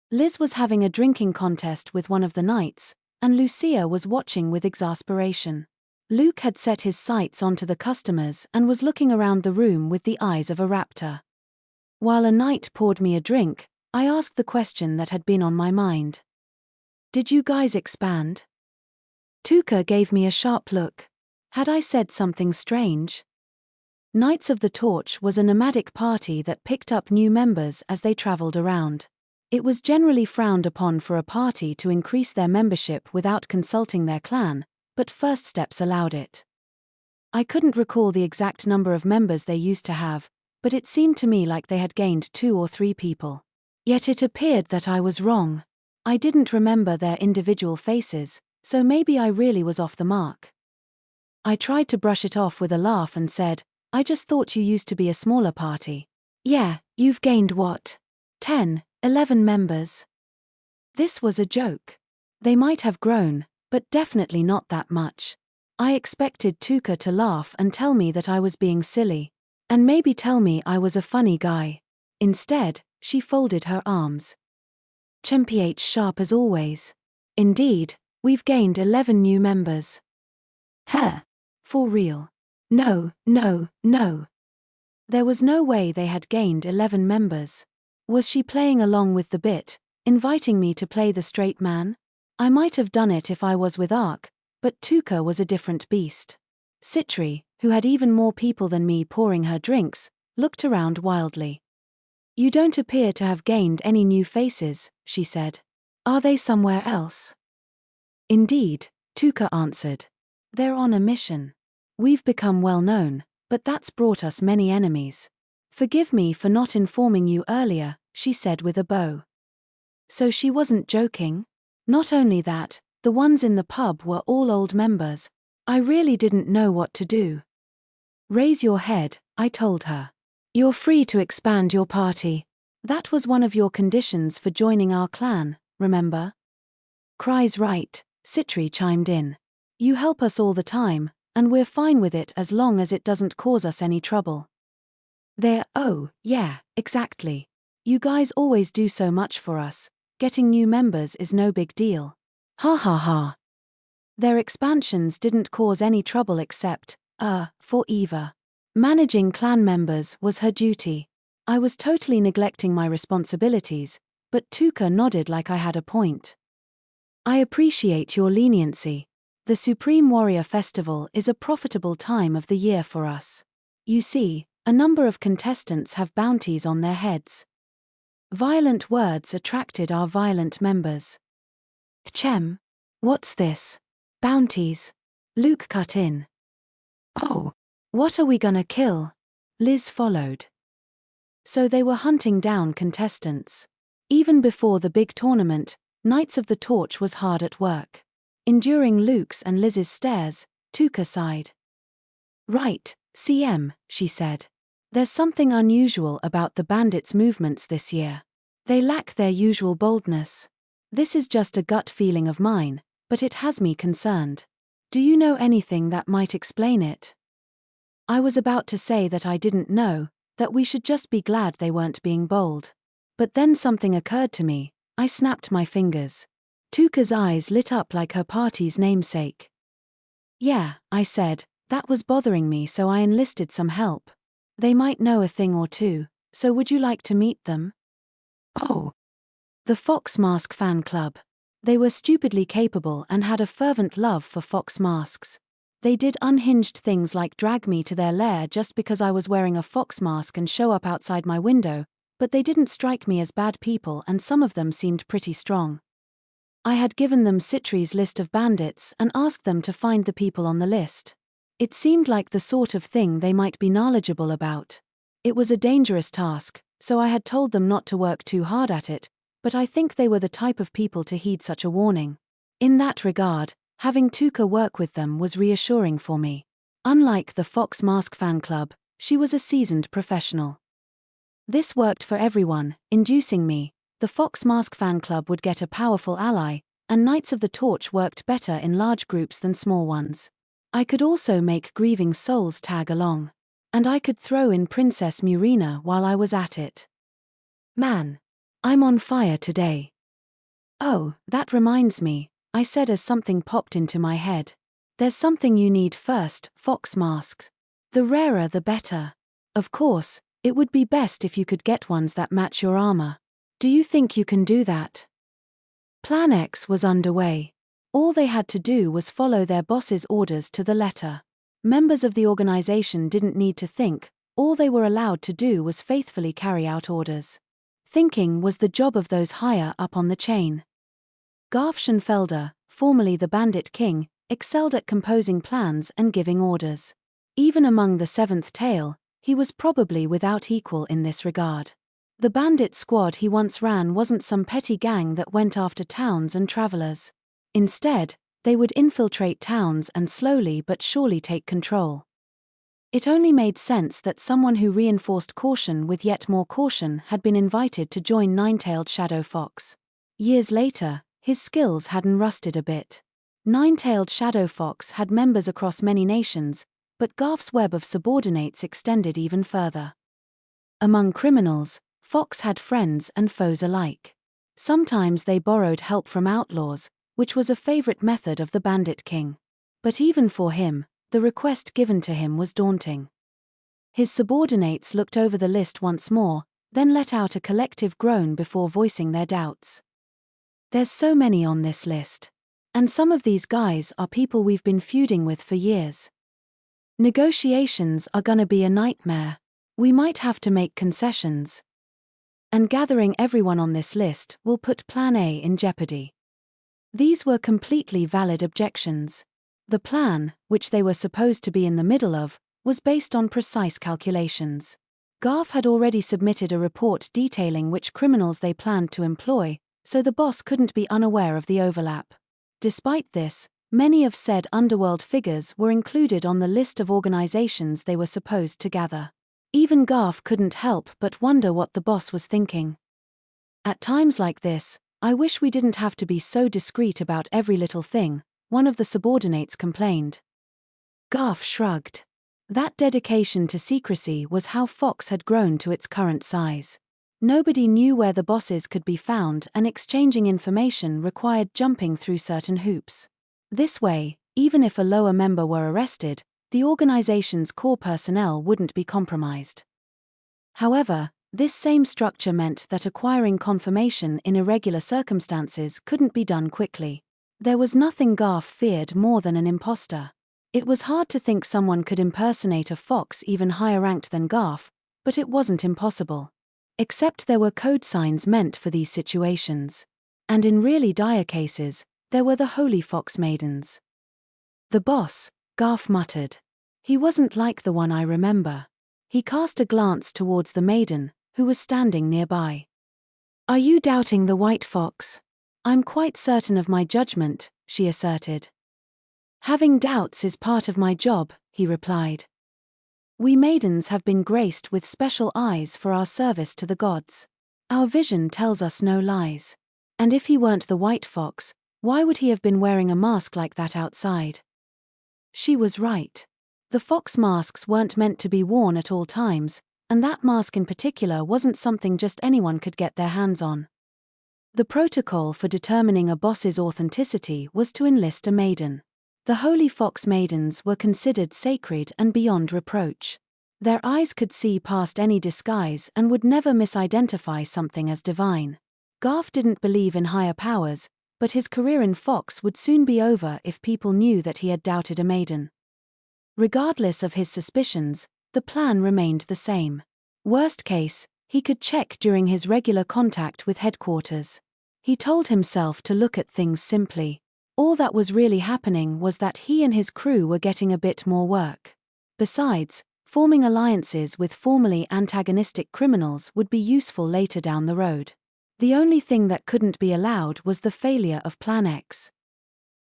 Liz was having a drinking contest with one of the knights, and Lucia was watching with exasperation. Luke had set his sights onto the customers and was looking around the room with the eyes of a raptor. While a knight poured me a drink, I asked the question that had been on my mind. "Did you guys expand?" Tuka gave me a sharp look. Had I said something strange? Knights of the Torch was a nomadic party that picked up new members as they traveled around. It was generally frowned upon for a party to increase their membership without consulting their clan, but First Steps allowed it. I couldn't recall the exact number of members they used to have, but it seemed to me like they had gained 2 or 3 people. Yet it appeared that I was wrong. I didn't remember their individual faces, so maybe I really was off the mark. I tried to brush it off with a laugh and said, "I just thought you used to be a smaller party." "Yeah, you've gained what? 10, 11 members." This was a joke. They might have grown, but definitely not that much. I expected Tuka to laugh and tell me that I was being silly. And maybe tell me I was a funny guy. Instead, she folded her arms. "Chmph sharp as always. Indeed, we've gained 11 new members." "Huh? For real?" No. There was no way they had gained 11 members. Was she playing along with the bit, inviting me to play the straight man? I might have done it if I was with Ark, but Tuka was a different beast. Citri, who had even more people than me pouring her drinks, looked around wildly. "You don't appear to have gained any new faces," she said. "Are they somewhere else?" "Indeed," Tuka answered. "They're on a mission. We've become well known, but that's brought us many enemies. Forgive me for not informing you earlier," she said with a bow. So she wasn't joking? Not only that, the ones in the pub were all old members. I really didn't know what to do. "Raise your head," I told her. "You're free to expand your party. That was one of your conditions for joining our clan, remember?" "Krai's right," Citri chimed in. "You help us all the time, and we're fine with it as long as it doesn't cause us any trouble." Oh, yeah, exactly. You guys always do so much for us. Getting new members is no big deal. Ha ha ha. Their expansions didn't cause any trouble except, for Eva. Managing clan members was her duty. I was totally neglecting my responsibilities, but Tuka nodded like I had a point. "I appreciate your leniency. The Supreme Warrior Festival is a profitable time of the year for us. You see, a number of contestants have bounties on their heads." Violent words attracted our violent members. "Chem? What's this? Bounties?" Luke cut in. "Oh, what are we gonna kill?" Liz followed. So they were hunting down contestants. Even before the big tournament, Knights of the Torch was hard at work. Enduring Luke's and Liz's stares, Tuka sighed. "Right, CM," she said. "There's something unusual about the bandits' movements this year. They lack their usual boldness. This is just a gut feeling of mine, but it has me concerned. Do you know anything that might explain it?" I was about to say that I didn't know, that we should just be glad they weren't being bold. But then something occurred to me. I snapped my fingers. Tuka's eyes lit up like her party's namesake. Yeah, I said, that was bothering me, so I enlisted some help. They might know a thing or two, so would you like to meet them? Oh. The Fox Mask Fan Club. They were stupidly capable and had a fervent love for fox masks. They did unhinged things like drag me to their lair just because I was wearing a fox mask and show up outside my window, but they didn't strike me as bad people, and some of them seemed pretty strong. I had given them Citri's list of bandits and asked them to find the people on the list. It seemed like the sort of thing they might be knowledgeable about. It was a dangerous task, so I had told them not to work too hard at it, but I think they were the type of people to heed such a warning. In that regard, having Tuka work with them was reassuring for me. Unlike the Fox Mask Fan Club, she was a seasoned professional. This worked for everyone, inducing me. The Fox Mask Fan Club would get a powerful ally, and Knights of the Torch worked better in large groups than small ones. I could also make Grieving Souls tag along. And I could throw in Princess Murina while I was at it. Man. I'm on fire today. Oh, that reminds me, I said as something popped into my head. There's something you need first, fox masks. The rarer the better. Of course, it would be best if you could get ones that match your armor. Do you think you can do that? Plan X was underway. All they had to do was follow their boss's orders to the letter. Members of the organization didn't need to think, all they were allowed to do was faithfully carry out orders. Thinking was the job of those higher up on the chain. Garf Schoenfelder, formerly the Bandit King, excelled at composing plans and giving orders. Even among the Seventh Tail, he was probably without equal in this regard. The bandit squad he once ran wasn't some petty gang that went after towns and travelers. Instead, they would infiltrate towns and slowly but surely take control. It only made sense that someone who reinforced caution with yet more caution had been invited to join Nine-Tailed Shadow Fox. Years later, his skills hadn't rusted a bit. Nine-Tailed Shadow Fox had members across many nations, but Garf's web of subordinates extended even further. Among criminals, Fox had friends and foes alike. Sometimes they borrowed help from outlaws, which was a favorite method of the Bandit King. But even for him, the request given to him was daunting. His subordinates looked over the list once more, then let out a collective groan before voicing their doubts. There's so many on this list. And some of these guys are people we've been feuding with for years. Negotiations are gonna be a nightmare. We might have to make concessions. And gathering everyone on this list will put Plan A in jeopardy. These were completely valid objections. The plan, which they were supposed to be in the middle of, was based on precise calculations. Garf had already submitted a report detailing which criminals they planned to employ, so the boss couldn't be unaware of the overlap. Despite this, many of said underworld figures were included on the list of organizations they were supposed to gather. Even Garf couldn't help but wonder what the boss was thinking. At times like this, I wish we didn't have to be so discreet about every little thing, one of the subordinates complained. Garf shrugged. That dedication to secrecy was how Fox had grown to its current size. Nobody knew where the bosses could be found, and exchanging information required jumping through certain hoops. This way, even if a lower member were arrested, the organization's core personnel wouldn't be compromised. However, this same structure meant that acquiring confirmation in irregular circumstances couldn't be done quickly. There was nothing Garf feared more than an imposter. It was hard to think someone could impersonate a fox even higher ranked than Garf, but it wasn't impossible. Except there were code signs meant for these situations. And in really dire cases, there were the Holy Fox Maidens. The boss, Garf muttered. He wasn't like the one I remember. He cast a glance towards the maiden, who was standing nearby. Are you doubting the White Fox? I'm quite certain of my judgment, she asserted. Having doubts is part of my job, he replied. We maidens have been graced with special eyes for our service to the gods. Our vision tells us no lies. And if he weren't the White Fox, why would he have been wearing a mask like that outside? She was right. The fox masks weren't meant to be worn at all times, And that mask in particular wasn't something just anyone could get their hands on. The protocol for determining a boss's authenticity was to enlist a maiden. The Holy Fox maidens were considered sacred and beyond reproach. Their eyes could see past any disguise and would never misidentify something as divine. Garth didn't believe in higher powers, but his career in Fox would soon be over if people knew that he had doubted a maiden. Regardless of his suspicions, the plan remained the same. Worst case, he could check during his regular contact with headquarters. He told himself to look at things simply. All that was really happening was that he and his crew were getting a bit more work. Besides, forming alliances with formerly antagonistic criminals would be useful later down the road. The only thing that couldn't be allowed was the failure of Plan X.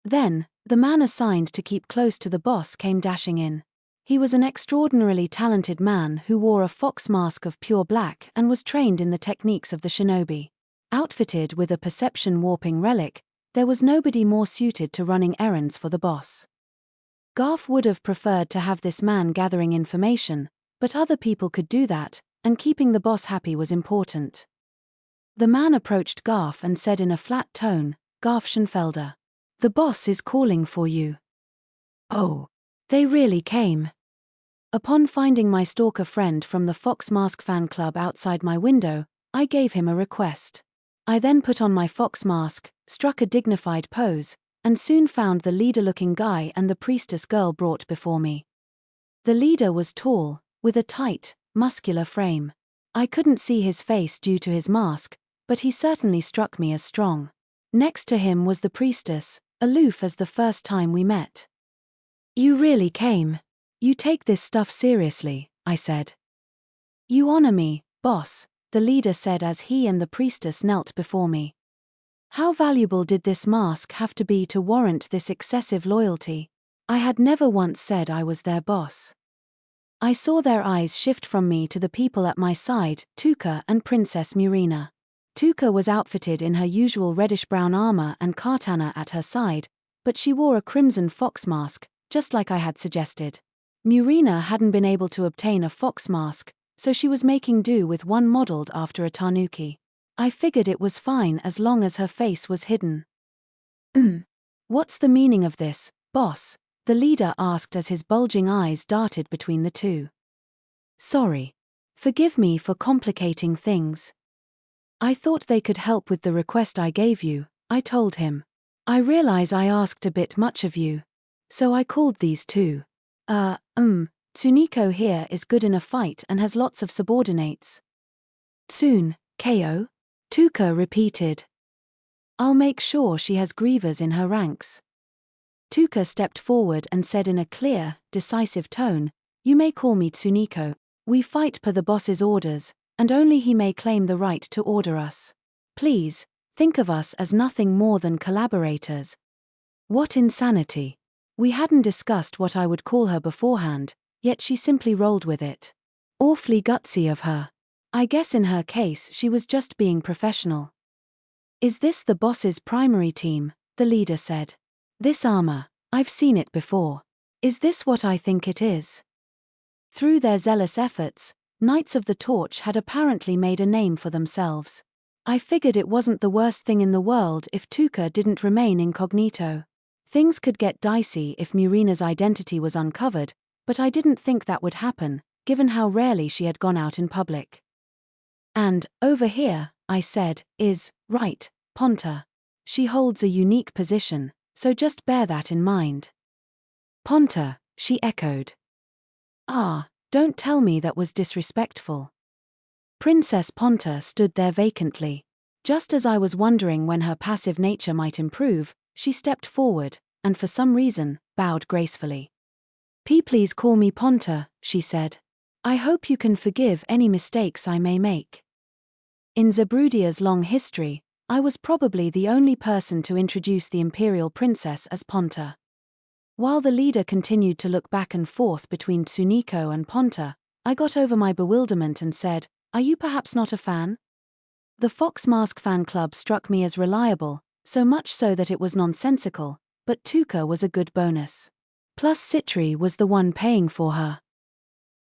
Then, the man assigned to keep close to the boss came dashing in. He was an extraordinarily talented man who wore a fox mask of pure black and was trained in the techniques of the shinobi. Outfitted with a perception-warping relic, there was nobody more suited to running errands for the boss. Garth would have preferred to have this man gathering information, but other people could do that, and keeping the boss happy was important. The man approached Garth and said in a flat tone, "Garth Schoenfelder. The boss is calling for you." Oh, they really came. Upon finding my stalker friend from the Fox Mask fan club outside my window, I gave him a request. I then put on my fox mask, struck a dignified pose, and soon found the leader-looking guy and the priestess girl brought before me. The leader was tall, with a tight, muscular frame. I couldn't see his face due to his mask, but he certainly struck me as strong. Next to him was the priestess, aloof as the first time we met. "You really came. You take this stuff seriously," I said. "You honor me, boss," the leader said as he and the priestess knelt before me. How valuable did this mask have to be to warrant this excessive loyalty? I had never once said I was their boss. I saw their eyes shift from me to the people at my side, Tuka and Princess Murina. Tuka was outfitted in her usual reddish-brown armor and katana at her side, but she wore a crimson fox mask, just like I had suggested. Murina hadn't been able to obtain a fox mask, so she was making do with one modeled after a tanuki. I figured it was fine as long as her face was hidden. "What's the meaning of this, boss?" the leader asked as his bulging eyes darted between the two. "Sorry. Forgive me for complicating things. I thought they could help with the request I gave you," I told him. "I realize I asked a bit much of you. So I called these two. Tsuniko here is good in a fight and has lots of subordinates." "Tsun, KO?" Tuka repeated. "I'll make sure she has grievers in her ranks." Tuka stepped forward and said in a clear, decisive tone, "You may call me Tsuniko. We fight per the boss's orders, and only he may claim the right to order us. Please, think of us as nothing more than collaborators." What insanity. We hadn't discussed what I would call her beforehand, yet she simply rolled with it. Awfully gutsy of her. I guess in her case she was just being professional. "Is this the boss's primary team?" the leader said. "This armor, I've seen it before. Is this what I think it is?" Through their zealous efforts, Knights of the Torch had apparently made a name for themselves. I figured it wasn't the worst thing in the world if Tuka didn't remain incognito. Things could get dicey if Murina's identity was uncovered, but I didn't think that would happen, given how rarely she had gone out in public. "And, over here," I said, "is, right, Ponta. She holds a unique position, so just bear that in mind." "Ponta," she echoed. "Ah, don't tell me that was disrespectful." Princess Ponta stood there vacantly. Just as I was wondering when her passive nature might improve, she stepped forward, and for some reason, bowed gracefully. Please call me Ponta," she said. "I hope you can forgive any mistakes I may make." In Zabrudia's long history, I was probably the only person to introduce the imperial princess as Ponta. While the leader continued to look back and forth between Tsuniko and Ponta, I got over my bewilderment and said, "Are you perhaps not a fan?" The Fox Mask fan club struck me as reliable, so much so that it was nonsensical, but Tuka was a good bonus. Plus Citri was the one paying for her.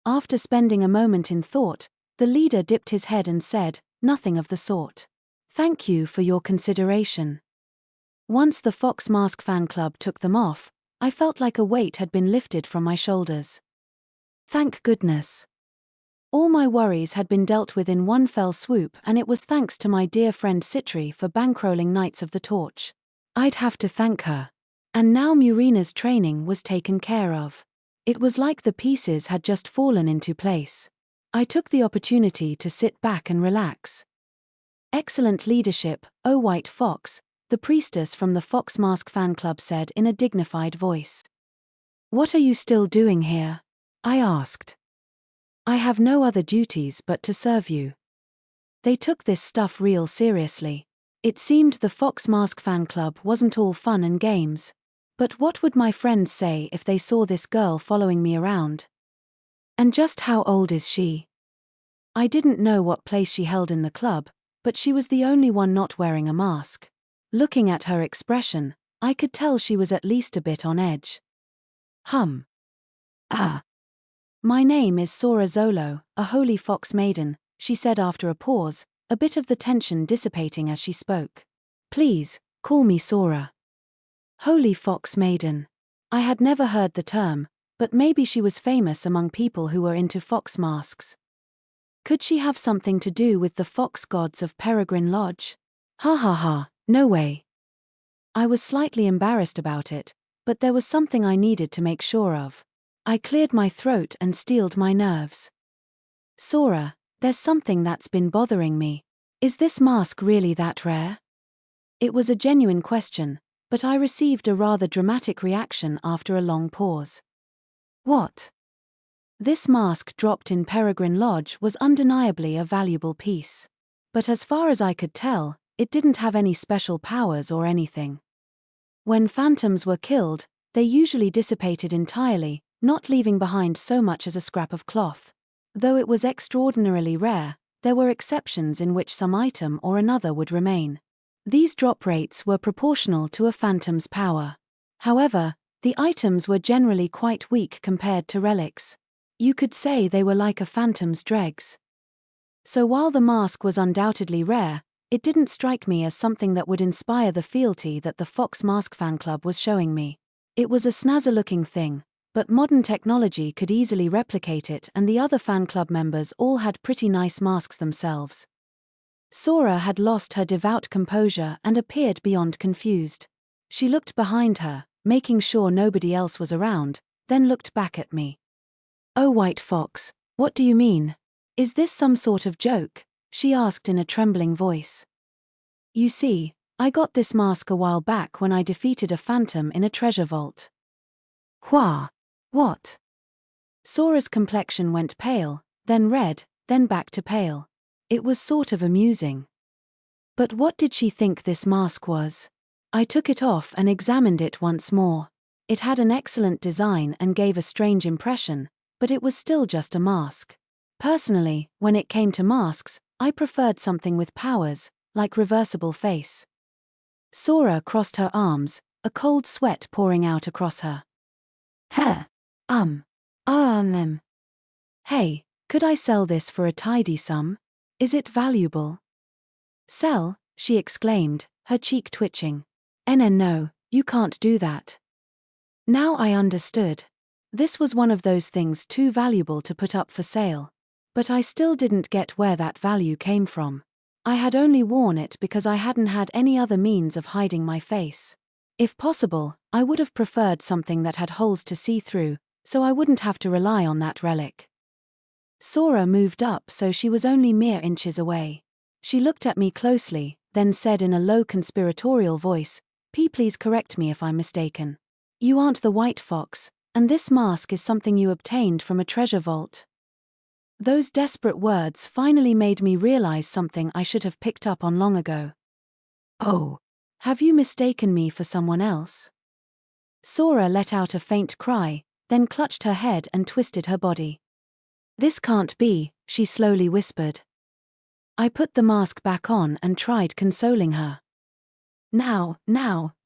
After spending a moment in thought, the leader dipped his head and said, "Nothing of the sort. Thank you for your consideration." Once the Fox Mask fan club took them off, I felt like a weight had been lifted from my shoulders. Thank goodness. All my worries had been dealt with in one fell swoop, and it was thanks to my dear friend Citri for bankrolling Knights of the Torch. I'd have to thank her. And now Murina's training was taken care of. It was like the pieces had just fallen into place. I took the opportunity to sit back and relax. "Excellent leadership, O White Fox," the priestess from the Fox Mask fan club said in a dignified voice. "What are you still doing here?" I asked. "I have no other duties but to serve you." They took this stuff real seriously. It seemed the Fox Mask fan club wasn't all fun and games. But what would my friends say if they saw this girl following me around? And just how old is she? I didn't know what place she held in the club, but she was the only one not wearing a mask. Looking at her expression, I could tell she was at least a bit on edge. "My name is Sora Zolo, a holy fox maiden," she said after a pause, a bit of the tension dissipating as she spoke. "Please, call me Sora." Holy fox maiden. I had never heard the term, but maybe she was famous among people who were into fox masks. Could she have something to do with the fox gods of Peregrine Lodge? No way. I was slightly embarrassed about it, but there was something I needed to make sure of. I cleared my throat and steeled my nerves. "Sora, there's something that's been bothering me. Is this mask really that rare?" It was a genuine question, but I received a rather dramatic reaction after a long pause. "What?" This mask dropped in Peregrine Lodge was undeniably a valuable piece. But as far as I could tell, it didn't have any special powers or anything. When phantoms were killed, they usually dissipated entirely, not leaving behind so much as a scrap of cloth. Though it was extraordinarily rare, there were exceptions in which some item or another would remain. These drop rates were proportional to a phantom's power. However, the items were generally quite weak compared to relics. You could say they were like a phantom's dregs. So while the mask was undoubtedly rare, it didn't strike me as something that would inspire the fealty that the Fox Mask fan club was showing me. It was a snazzer-looking thing, but modern technology could easily replicate it, and the other fan club members all had pretty nice masks themselves. Sora had lost her devout composure and appeared beyond confused. She looked behind her, making sure nobody else was around, then looked back at me. "Oh, White Fox, what do you mean? Is this some sort of joke?" she asked in a trembling voice. "You see, I got this mask a while back when I defeated a phantom in a treasure vault." What? Sora's complexion went pale, then red, then back to pale. It was sort of amusing. But what did she think this mask was? I took it off and examined it once more. It had an excellent design and gave a strange impression, but it was still just a mask. Personally, when it came to masks, I preferred something with powers, like reversible face. Sora crossed her arms, a cold sweat pouring out across her. Hey, could I sell this for a tidy sum? Is it valuable?" "Sell?" she exclaimed, her cheek twitching. No, you can't do that." Now I understood. This was one of those things too valuable to put up for sale. But I still didn't get where that value came from. I had only worn it because I hadn't had any other means of hiding my face. If possible, I would have preferred something that had holes to see through, so I wouldn't have to rely on that relic. Sora moved up so she was only mere inches away. She looked at me closely, then said in a low conspiratorial voice, Please correct me if I'm mistaken. You aren't the White Fox, and this mask is something you obtained from a treasure vault." Those desperate words finally made me realize something I should have picked up on long ago. "Oh, have you mistaken me for someone else?" Sora let out a faint cry, then clutched her head and twisted her body. "This can't be," she slowly whispered. I put the mask back on and tried consoling her. Now,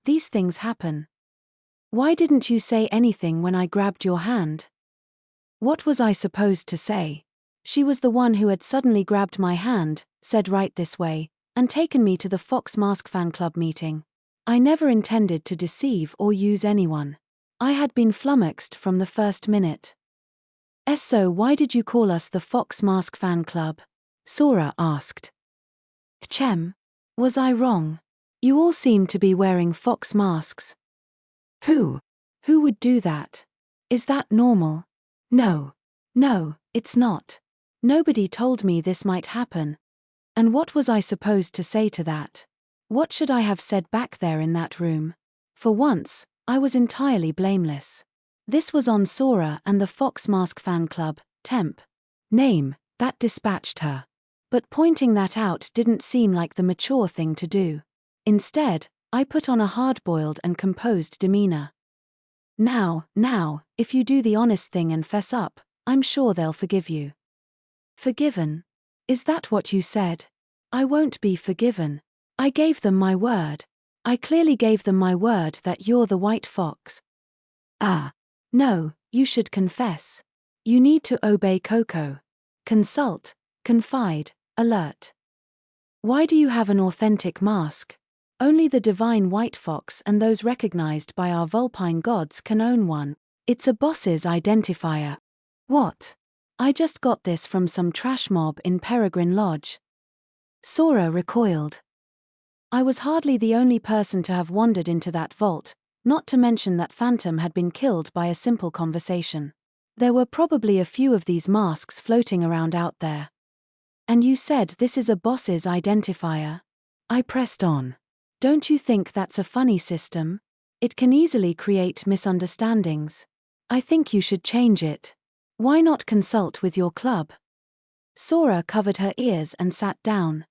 these things happen. Why didn't you say anything when I grabbed your hand?" What was I supposed to say? She was the one who had suddenly grabbed my hand, said right this way, and taken me to the Fox Mask fan club meeting. I never intended to deceive or use anyone. I had been flummoxed from the first minute. So why did you call us the Fox Mask fan club? Sora asked. Chem. Was I wrong? You all seem to be wearing fox masks. Who would do that? Is that normal? No, it's not. Nobody told me this might happen. And what was I supposed to say to that? What should I have said back there in that room? For once, I was entirely blameless. This was on Sora and the Fox Mask fan club, temp. Name, that dispatched her. But pointing that out didn't seem like the mature thing to do. Instead, I put on a hard-boiled and composed demeanor. Now, if you do the honest thing and fess up, I'm sure they'll forgive you. Forgiven? Is that what you said? I won't be forgiven. I gave them my word. I clearly gave them my word that you're the white fox. No, you should confess. You need to obey Coco. Consult, confide, alert. Why do you have an authentic mask? Only the divine white fox and those recognized by our vulpine gods can own one. It's a boss's identifier. What? I just got this from some trash mob in Peregrine Lodge. Sora recoiled. I was hardly the only person to have wandered into that vault, not to mention that Phantom had been killed by a simple conversation. There were probably a few of these masks floating around out there. And you said this is a boss's identifier? I pressed on. Don't you think that's a funny system? It can easily create misunderstandings. I think you should change it. Why not consult with your club? Sora covered her ears and sat down.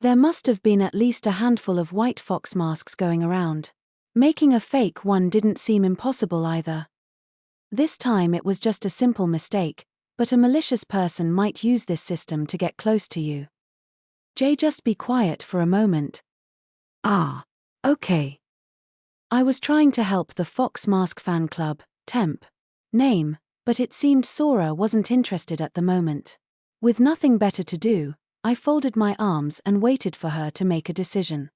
There must have been at least a handful of white fox masks going around. Making a fake one didn't seem impossible either. This time it was just a simple mistake, but a malicious person might use this system to get close to you. Just be quiet for a moment. Okay. I was trying to help the Fox Mask fan club, temp. Name, but it seemed Sora wasn't interested at the moment. With nothing better to do, I folded my arms and waited for her to make a decision.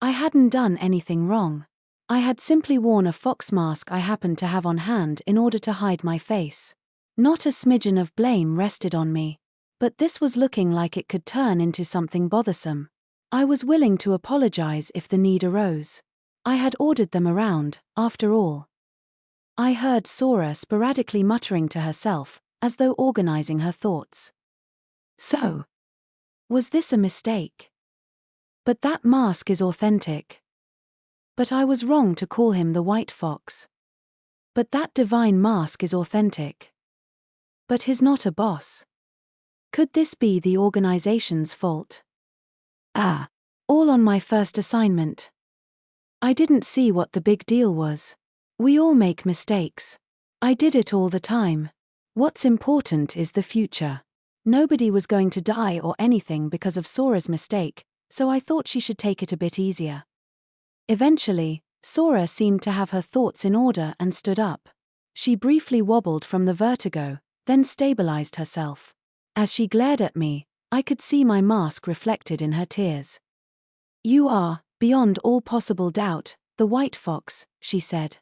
I hadn't done anything wrong. I had simply worn a fox mask I happened to have on hand in order to hide my face. Not a smidgen of blame rested on me. But this was looking like it could turn into something bothersome. I was willing to apologize if the need arose. I had ordered them around, after all. I heard Sora sporadically muttering to herself, as though organizing her thoughts. So, was this a mistake? But that mask is authentic. But I was wrong to call him the white fox. But that divine mask is authentic. But he's not a boss. Could this be the organization's fault? All on my first assignment. I didn't see what the big deal was. We all make mistakes. I did it all the time. What's important is the future. Nobody was going to die or anything because of Sora's mistake, so I thought she should take it a bit easier. Eventually, Sora seemed to have her thoughts in order and stood up. She briefly wobbled from the vertigo, then stabilized herself. As she glared at me, I could see my mask reflected in her tears. You are, beyond all possible doubt, the white fox, she said.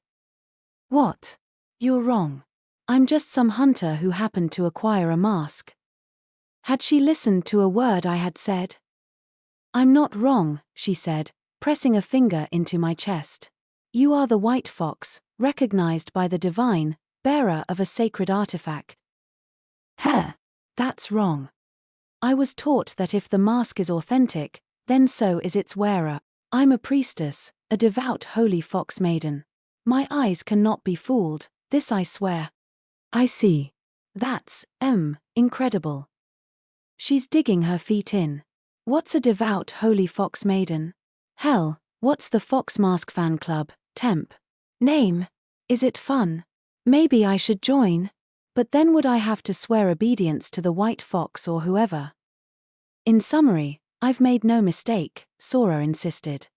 What? You're wrong. I'm just some hunter who happened to acquire a mask. Had she listened to a word I had said? I'm not wrong, she said, pressing a finger into my chest. You are the white fox, recognized by the divine, bearer of a sacred artifact. That's wrong. I was taught that if the mask is authentic, then so is its wearer. I'm a priestess, a devout holy fox maiden. My eyes cannot be fooled, this I swear. I see. That's, incredible. She's digging her feet in. What's a devout holy fox maiden? Hell, what's the Fox Mask fan club, temp? Name? Is it fun? Maybe I should join. But then would I have to swear obedience to the white fox or whoever? In summary, I've made no mistake, Sora insisted.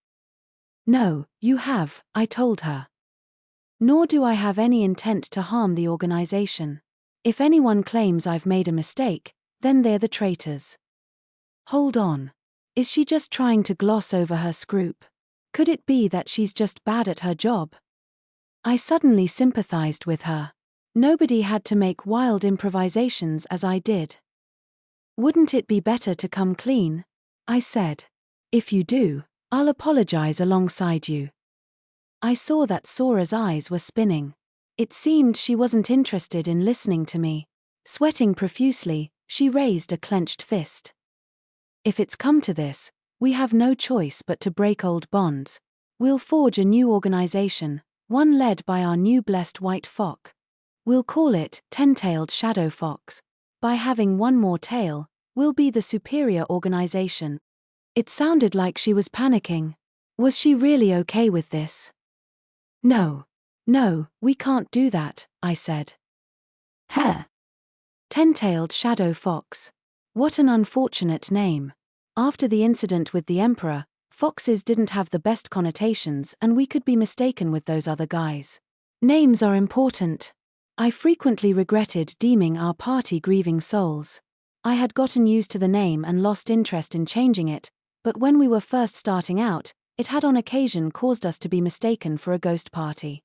No, you have, I told her. Nor do I have any intent to harm the organization. If anyone claims I've made a mistake, then they're the traitors. Hold on. Is she just trying to gloss over her scroop? Could it be that she's just bad at her job? I suddenly sympathized with her. Nobody had to make wild improvisations as I did. Wouldn't it be better to come clean? I said. If you do, I'll apologize alongside you. I saw that Sora's eyes were spinning. It seemed she wasn't interested in listening to me. Sweating profusely, she raised a clenched fist. If it's come to this, we have no choice but to break old bonds. We'll forge a new organization, one led by our new blessed white fox. We'll call it Ten-Tailed Shadow Fox. By having one more tail, we'll be the superior organization. It sounded like she was panicking. Was she really okay with this? No, we can't do that, I said. Heh. Ten-Tailed Shadow Fox. What an unfortunate name. After the incident with the Emperor, foxes didn't have the best connotations and we could be mistaken with those other guys. Names are important. I frequently regretted deeming our party Grieving Souls. I had gotten used to the name and lost interest in changing it, but when we were first starting out, it had on occasion caused us to be mistaken for a ghost party.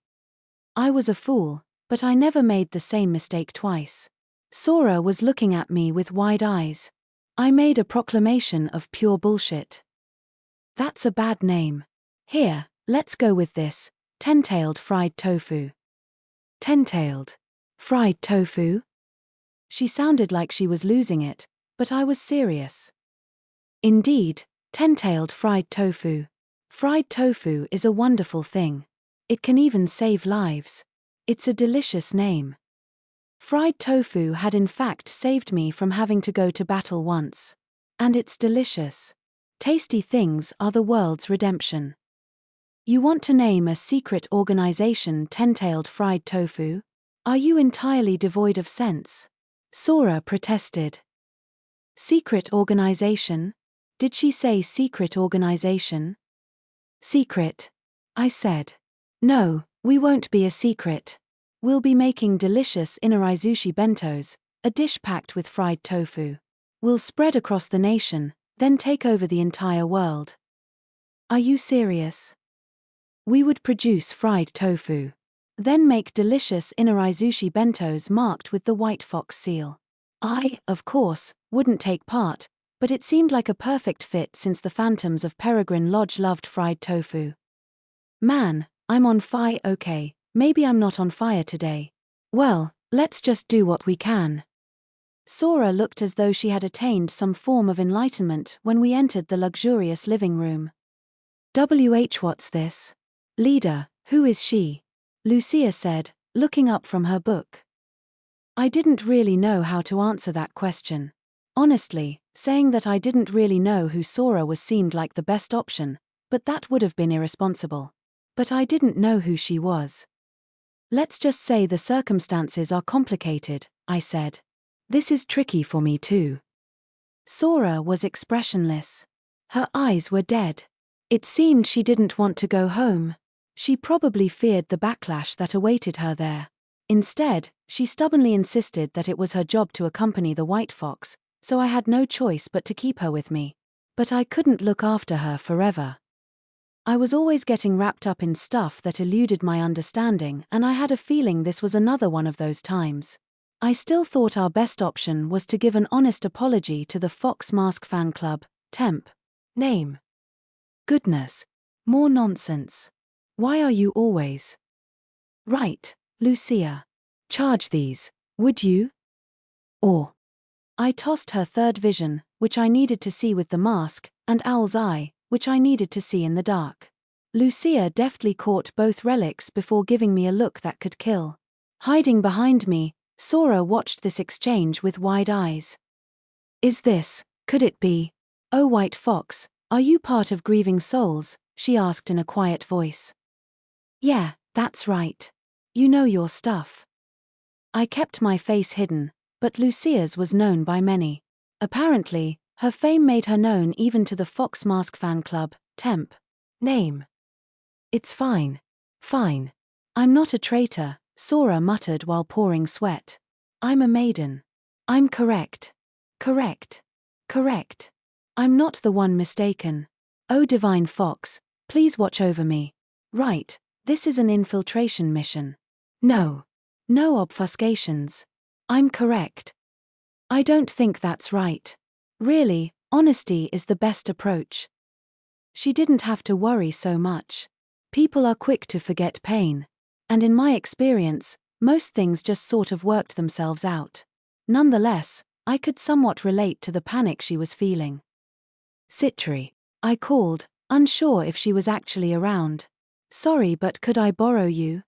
I was a fool, but I never made the same mistake twice. Sora was looking at me with wide eyes. I made a proclamation of pure bullshit. That's a bad name. Here, let's go with this. Ten-tailed fried tofu. Ten-tailed fried tofu? She sounded like she was losing it, but I was serious. Indeed, ten-tailed fried tofu. Fried tofu is a wonderful thing. It can even save lives. It's a delicious name. Fried tofu had in fact saved me from having to go to battle once. And it's delicious. Tasty things are the world's redemption. You want to name a secret organization Ten-Tailed Fried Tofu? Are you entirely devoid of sense? Sora protested. Secret organization? Did she say secret organization? Secret, I said. No, we won't be a secret. We'll be making delicious inarizushi bentos, a dish packed with fried tofu. We'll spread across the nation, then take over the entire world. Are you serious? We would produce fried tofu. Then make delicious inarizushi bentos marked with the white fox seal. I, of course, wouldn't take part, but it seemed like a perfect fit since the phantoms of Peregrine Lodge loved fried tofu. Man, I'm on fire. Okay, maybe I'm not on fire today. Well, let's just do what we can. Sora looked as though she had attained some form of enlightenment when we entered the luxurious living room. What's this? Leader, who is she? Lucia said, looking up from her book. I didn't really know how to answer that question. Honestly, saying that I didn't really know who Sora was seemed like the best option, but that would have been irresponsible. But I didn't know who she was. Let's just say the circumstances are complicated, I said. This is tricky for me too. Sora was expressionless. Her eyes were dead. It seemed she didn't want to go home. She probably feared the backlash that awaited her there. Instead, she stubbornly insisted that it was her job to accompany the white fox, so I had no choice but to keep her with me. But I couldn't look after her forever. I was always getting wrapped up in stuff that eluded my understanding, and I had a feeling this was another one of those times. I still thought our best option was to give an honest apology to the Fox Mask fan club. Temp. Name. Goodness. More nonsense. Why are you always? Right, Lucia. Charge these, would you? Or. I tossed her third vision, which I needed to see with the mask, and Owl's eye, which I needed to see in the dark. Lucia deftly caught both relics before giving me a look that could kill. Hiding behind me, Sora watched this exchange with wide eyes. Could it be? Oh, White Fox, are you part of Grieving Souls? She asked in a quiet voice. Yeah, that's right. You know your stuff. I kept my face hidden, but Lucia's was known by many. Apparently, her fame made her known even to the Fox Mask fan club. Temp. Name. It's fine. Fine. I'm not a traitor, Sora muttered while pouring sweat. I'm a maiden. I'm correct. Correct. Correct. I'm not the one mistaken. Oh divine fox, please watch over me. Right, this is an infiltration mission. No. No obfuscations. I'm correct. I don't think that's right. Really, honesty is the best approach. She didn't have to worry so much. People are quick to forget pain. And in my experience, most things just sort of worked themselves out. Nonetheless, I could somewhat relate to the panic she was feeling. Citri. I called, unsure if she was actually around. Sorry, but could I borrow you?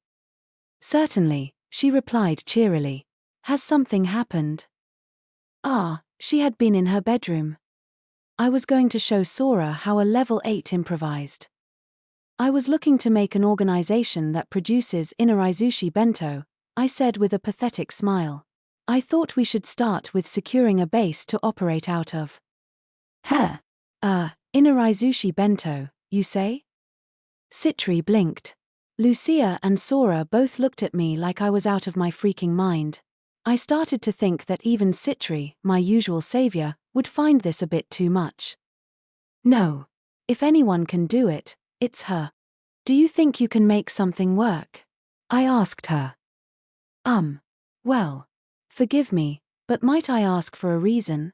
Certainly, she replied cheerily. Has something happened? She had been in her bedroom. I was going to show Sora how a level 8 improvised. I was looking to make an organization that produces Inarizushi bento, I said with a pathetic smile. I thought we should start with securing a base to operate out of. Inarizushi bento, you say? Citri blinked. Lucia and Sora both looked at me like I was out of my freaking mind. I started to think that even Citri, my usual savior, would find this a bit too much. No. If anyone can do it, it's her. Do you think you can make something work? I asked her. Well. Forgive me, but might I ask for a reason?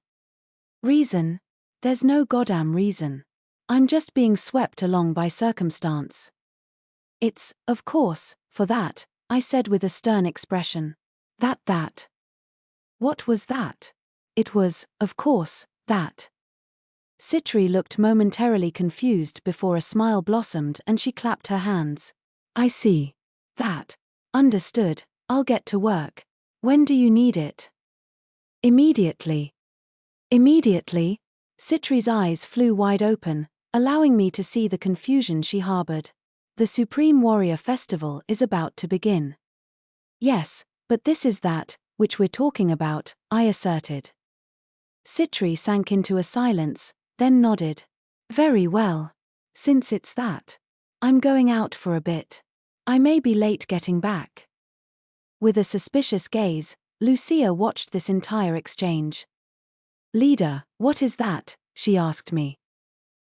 Reason? There's no goddamn reason. I'm just being swept along by circumstance. It's, of course, for that, I said with a stern expression. That. What was that? It was, of course, that. Citri looked momentarily confused before a smile blossomed and she clapped her hands. I see. That. Understood, I'll get to work. When do you need it? Immediately. Immediately? Citri's eyes flew wide open, allowing me to see the confusion she harbored. The Supreme Warrior Festival is about to begin. Yes, but this is that, which we're talking about, I asserted. Citri sank into a silence, then nodded. Very well. Since it's that. I'm going out for a bit. I may be late getting back. With a suspicious gaze, Lucia watched this entire exchange. Leader, what is that? She asked me.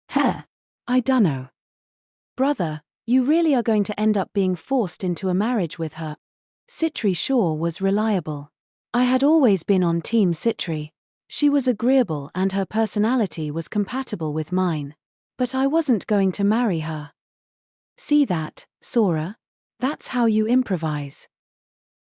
I dunno. Brother, you really are going to end up being forced into a marriage with her. Citri Shaw was reliable. I had always been on Team Citri. She was agreeable and her personality was compatible with mine. But I wasn't going to marry her. See that, Sora? That's how you improvise.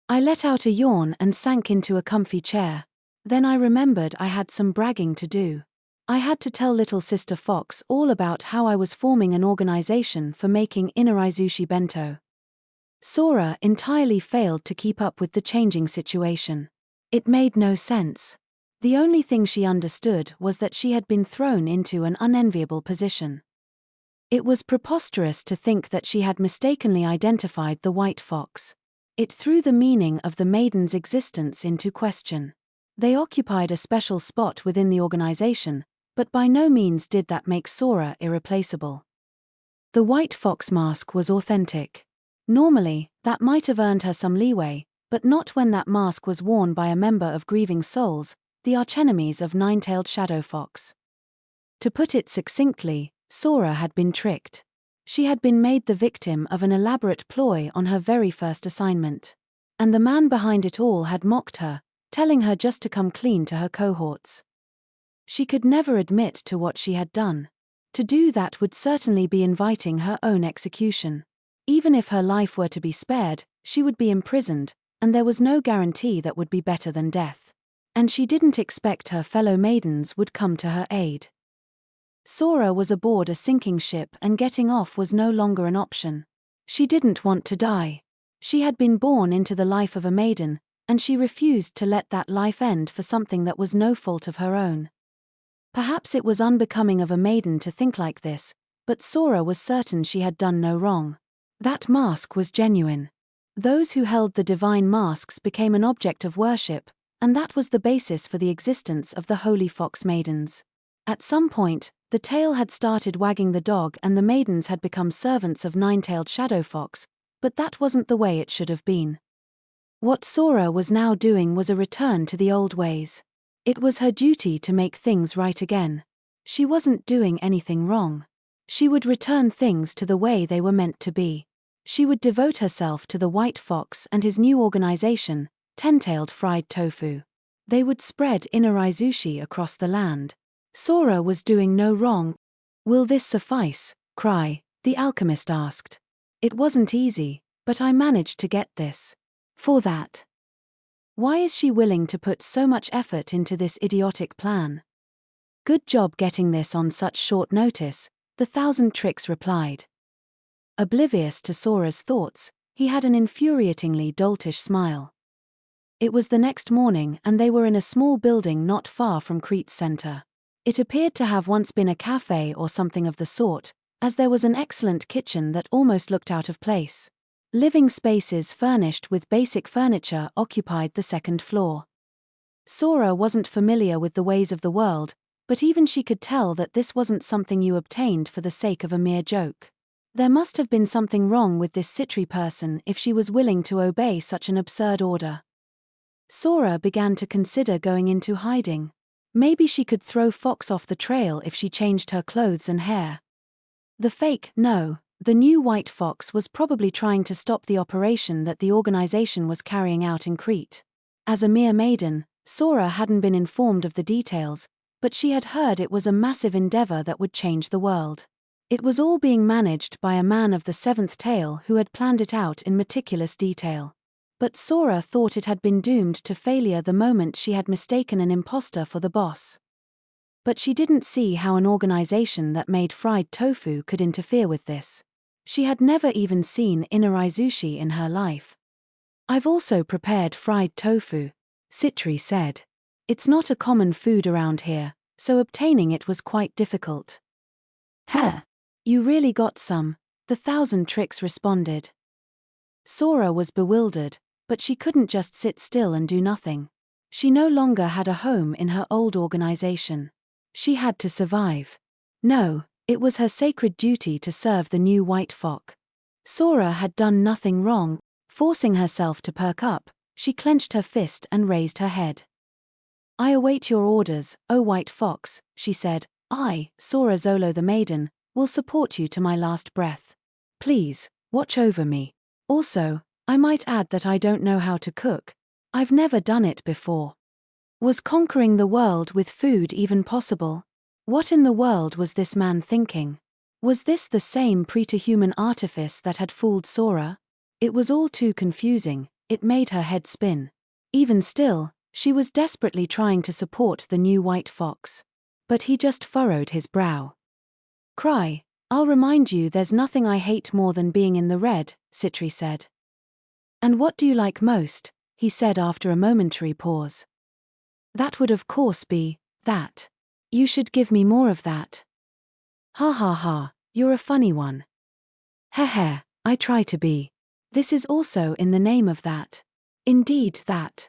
I let out a yawn and sank into a comfy chair. Then I remembered I had some bragging to do. I had to tell little sister Fox all about how I was forming an organization for making Inarizushi bento. Sora entirely failed to keep up with the changing situation. It made no sense. The only thing she understood was that she had been thrown into an unenviable position. It was preposterous to think that she had mistakenly identified the white fox. It threw the meaning of the maiden's existence into question. They occupied a special spot within the organization, but by no means did that make Sora irreplaceable. The white fox mask was authentic. Normally, that might have earned her some leeway, but not when that mask was worn by a member of Grieving Souls, the archenemies of Nine-Tailed Shadow Fox. To put it succinctly, Sora had been tricked. She had been made the victim of an elaborate ploy on her very first assignment. And the man behind it all had mocked her, telling her just to come clean to her cohorts. She could never admit to what she had done. To do that would certainly be inviting her own execution. Even if her life were to be spared, she would be imprisoned, and there was no guarantee that would be better than death. And she didn't expect her fellow maidens would come to her aid. Sora was aboard a sinking ship and getting off was no longer an option. She didn't want to die. She had been born into the life of a maiden, and she refused to let that life end for something that was no fault of her own. Perhaps it was unbecoming of a maiden to think like this, but Sora was certain she had done no wrong. That mask was genuine. Those who held the divine masks became an object of worship, and that was the basis for the existence of the Holy Fox Maidens. At some point, the tail had started wagging the dog and the maidens had become servants of Nine-Tailed Shadow Fox, but that wasn't the way it should have been. What Sora was now doing was a return to the old ways. It was her duty to make things right again. She wasn't doing anything wrong. She would return things to the way they were meant to be. She would devote herself to the White Fox and his new organization, Ten-tailed Fried Tofu. They would spread Immeasurable across the land. Sora was doing no wrong. Will this suffice, Krai? The alchemist asked. It wasn't easy, but I managed to get this. For that. Why is she willing to put so much effort into this idiotic plan? Good job getting this on such short notice, the Thousand Tricks replied. Oblivious to Sora's thoughts, he had an infuriatingly doltish smile. It was the next morning and they were in a small building not far from Crete's center. It appeared to have once been a cafe or something of the sort, as there was an excellent kitchen that almost looked out of place. Living spaces furnished with basic furniture occupied the second floor. Sora wasn't familiar with the ways of the world, but even she could tell that this wasn't something you obtained for the sake of a mere joke. There must have been something wrong with this Citri person if she was willing to obey such an absurd order. Sora began to consider going into hiding. Maybe she could throw Fox off the trail if she changed her clothes and hair. The new White Fox was probably trying to stop the operation that the organization was carrying out in Crete. As a mere maiden, Sora hadn't been informed of the details, but she had heard it was a massive endeavor that would change the world. It was all being managed by a man of the seventh tail who had planned it out in meticulous detail. But Sora thought it had been doomed to failure the moment she had mistaken an imposter for the boss. But she didn't see how an organization that made fried tofu could interfere with this. She had never even seen Immeasurable in her life. I've also prepared fried tofu, Citri said. It's not a common food around here, so obtaining it was quite difficult. You really got some, the Thousand Tricks responded. Sora was bewildered, but she couldn't just sit still and do nothing. She no longer had a home in her old organization. She had to survive. No, it was her sacred duty to serve the new White Fox. Sora had done nothing wrong. Forcing herself to perk up, she clenched her fist and raised her head. I await your orders, O White Fox, she said. I, Sora Zolo the Maiden, will support you to my last breath. Please, watch over me. Also, I might add that I don't know how to cook. I've never done it before. Was conquering the world with food even possible? What in the world was this man thinking? Was this the same pre-human artifice that had fooled Sora? It was all too confusing, it made her head spin. Even still, she was desperately trying to support the new White Fox. But he just furrowed his brow. Krai, I'll remind you there's nothing I hate more than being in the red, Citri said. And what do you like most? He said after a momentary pause. That would of course be, that. You should give me more of that. Ha ha ha, you're a funny one. Heh, I try to be. This is also in the name of that. Indeed that.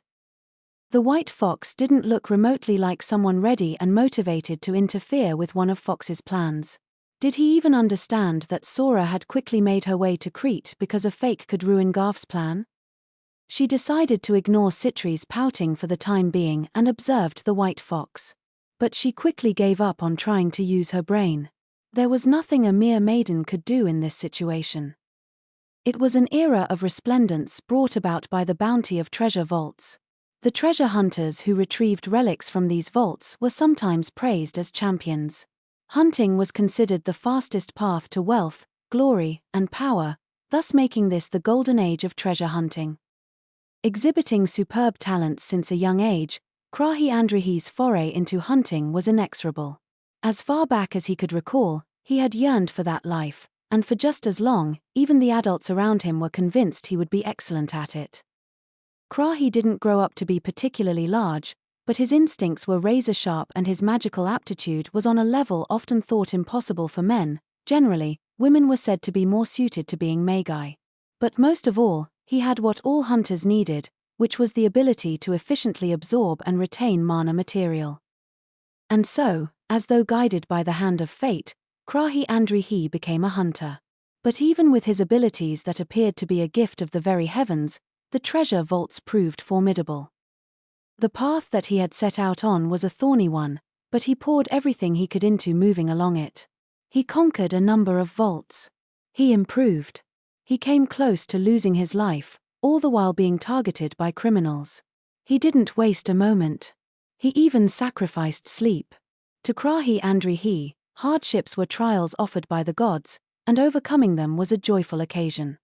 The White Fox didn't look remotely like someone ready and motivated to interfere with one of Fox's plans. Did he even understand that Sora had quickly made her way to Crete because a fake could ruin Garf's plan? She decided to ignore Citri's pouting for the time being and observed the White Fox. But she quickly gave up on trying to use her brain. There was nothing a mere maiden could do in this situation. It was an era of resplendence brought about by the bounty of treasure vaults. The treasure hunters who retrieved relics from these vaults were sometimes praised as champions. Hunting was considered the fastest path to wealth, glory, and power, thus making this the golden age of treasure hunting. Exhibiting superb talents since a young age, Krai Andrey's foray into hunting was inexorable. As far back as he could recall, he had yearned for that life, and for just as long, even the adults around him were convinced he would be excellent at it. Krai didn't grow up to be particularly large, but his instincts were razor-sharp and his magical aptitude was on a level often thought impossible for men. Generally, women were said to be more suited to being magi. But most of all, he had what all hunters needed, which was the ability to efficiently absorb and retain mana material. And so, as though guided by the hand of fate, Krai Andrey became a hunter. But even with his abilities that appeared to be a gift of the very heavens, the treasure vaults proved formidable. The path that he had set out on was a thorny one, but he poured everything he could into moving along it. He conquered a number of vaults. He improved. He came close to losing his life, all the while being targeted by criminals. He didn't waste a moment. He even sacrificed sleep. To Krai Andrey, hardships were trials offered by the gods, and overcoming them was a joyful occasion.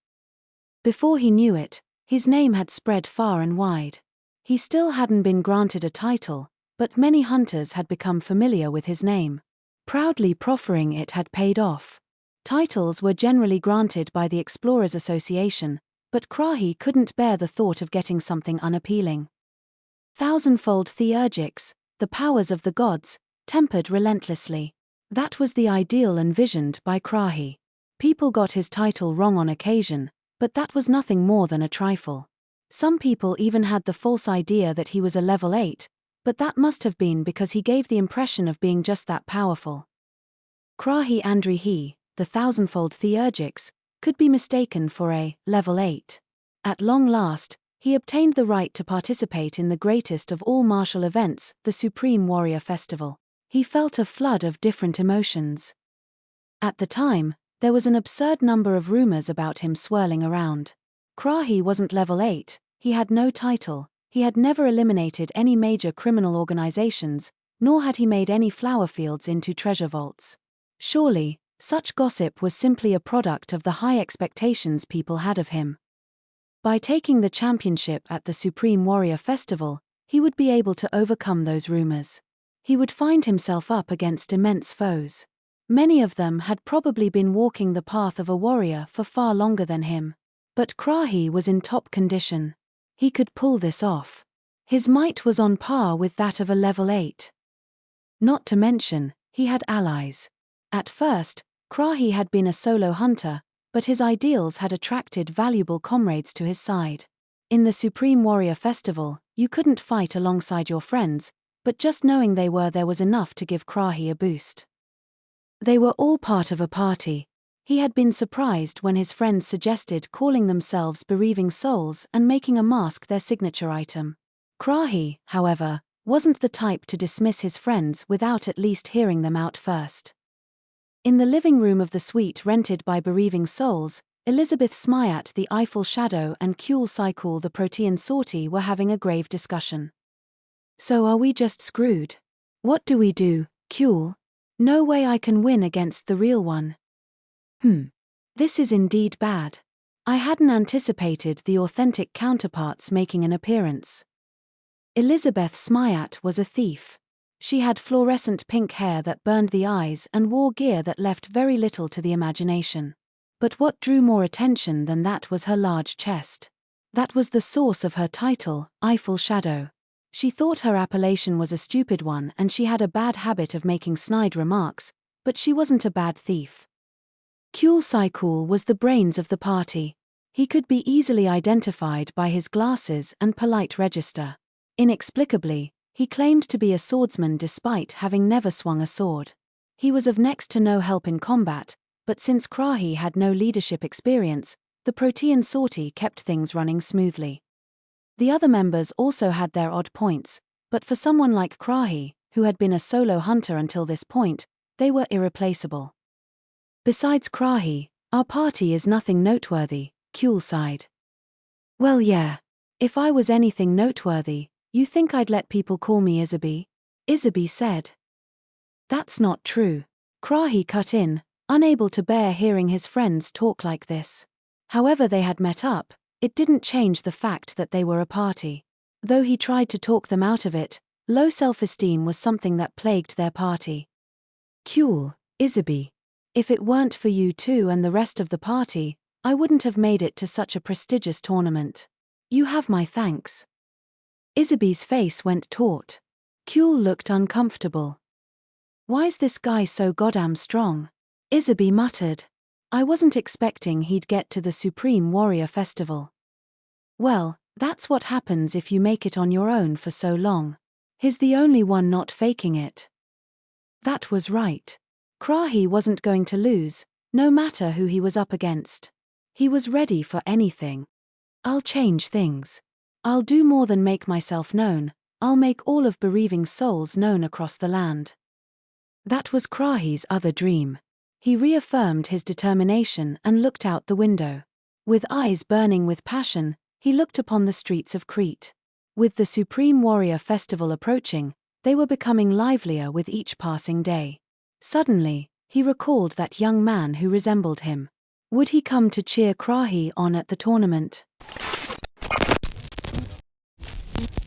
Before he knew it, his name had spread far and wide. He still hadn't been granted a title, but many hunters had become familiar with his name. Proudly proffering it had paid off. Titles were generally granted by the Explorers Association, but Krai couldn't bear the thought of getting something unappealing. Thousandfold theurgics, the powers of the gods, tempered relentlessly. That was the ideal envisioned by Krai. People got his title wrong on occasion, but that was nothing more than a trifle. Some people even had the false idea that he was a level 8, but that must have been because he gave the impression of being just that powerful. Krai Andrey, the thousandfold theurgics, could be mistaken for a level 8. At long last, he obtained the right to participate in the greatest of all martial events, the Supreme Warrior Festival. He felt a flood of different emotions. At the time, there was an absurd number of rumors about him swirling around. Krai wasn't level 8, he had no title, he had never eliminated any major criminal organizations, nor had he made any flower fields into treasure vaults. Surely, such gossip was simply a product of the high expectations people had of him. By taking the championship at the Supreme Warrior Festival, he would be able to overcome those rumors. He would find himself up against immense foes. Many of them had probably been walking the path of a warrior for far longer than him. But Krai was in top condition. He could pull this off. His might was on par with that of a level 8. Not to mention, he had allies. At first, Krai had been a solo hunter, but his ideals had attracted valuable comrades to his side. In the Supreme Warrior Festival, you couldn't fight alongside your friends, but just knowing they were there was enough to give Krai a boost. They were all part of a party. He had been surprised when his friends suggested calling themselves Bereaving Souls and making a mask their signature item. Krai, however, wasn't the type to dismiss his friends without at least hearing them out first. In the living room of the suite rented by Bereaving Souls, Elizabeth Smiat the Eiffel Shadow and Kule Saikul the Protean Sortie were having a grave discussion. So are we just screwed? What do we do, Kule? No way I can win against the real one. This is indeed bad. I hadn't anticipated the authentic counterparts making an appearance. Elizabeth Smiat was a thief. She had fluorescent pink hair that burned the eyes and wore gear that left very little to the imagination. But what drew more attention than that was her large chest. That was the source of her title, Eiffel Shadow. She thought her appellation was a stupid one and she had a bad habit of making snide remarks, but she wasn't a bad thief. Kule Saikul was the brains of the party. He could be easily identified by his glasses and polite register. Inexplicably, he claimed to be a swordsman despite having never swung a sword. He was of next to no help in combat, but since Krai had no leadership experience, the Protean Sortie kept things running smoothly. The other members also had their odd points, but for someone like Krai, who had been a solo hunter until this point, they were irreplaceable. Besides Krai, our party is nothing noteworthy, Kule sighed. Well yeah. If I was anything noteworthy, you think I'd let people call me Isaby? Isaby said. That's not true. Krai cut in, unable to bear hearing his friends talk like this. However they had met up, it didn't change the fact that they were a party. Though he tried to talk them out of it, low self-esteem was something that plagued their party. Kule, Isaby. If it weren't for you two and the rest of the party, I wouldn't have made it to such a prestigious tournament. You have my thanks. Isaby's face went taut. Kule looked uncomfortable. Why's this guy so goddamn strong? Isaby muttered. I wasn't expecting he'd get to the Supreme Warrior Festival. Well, that's what happens if you make it on your own for so long. He's the only one not faking it. That was right. Krai wasn't going to lose, no matter who he was up against. He was ready for anything. I'll change things. I'll do more than make myself known, I'll make all of bereaving souls known across the land. That was Krai's other dream. He reaffirmed his determination and looked out the window. With eyes burning with passion, he looked upon the streets of Crete. With the Supreme Warrior Festival approaching, they were becoming livelier with each passing day. Suddenly, he recalled that young man who resembled him. Would he come to cheer Krai on at the tournament?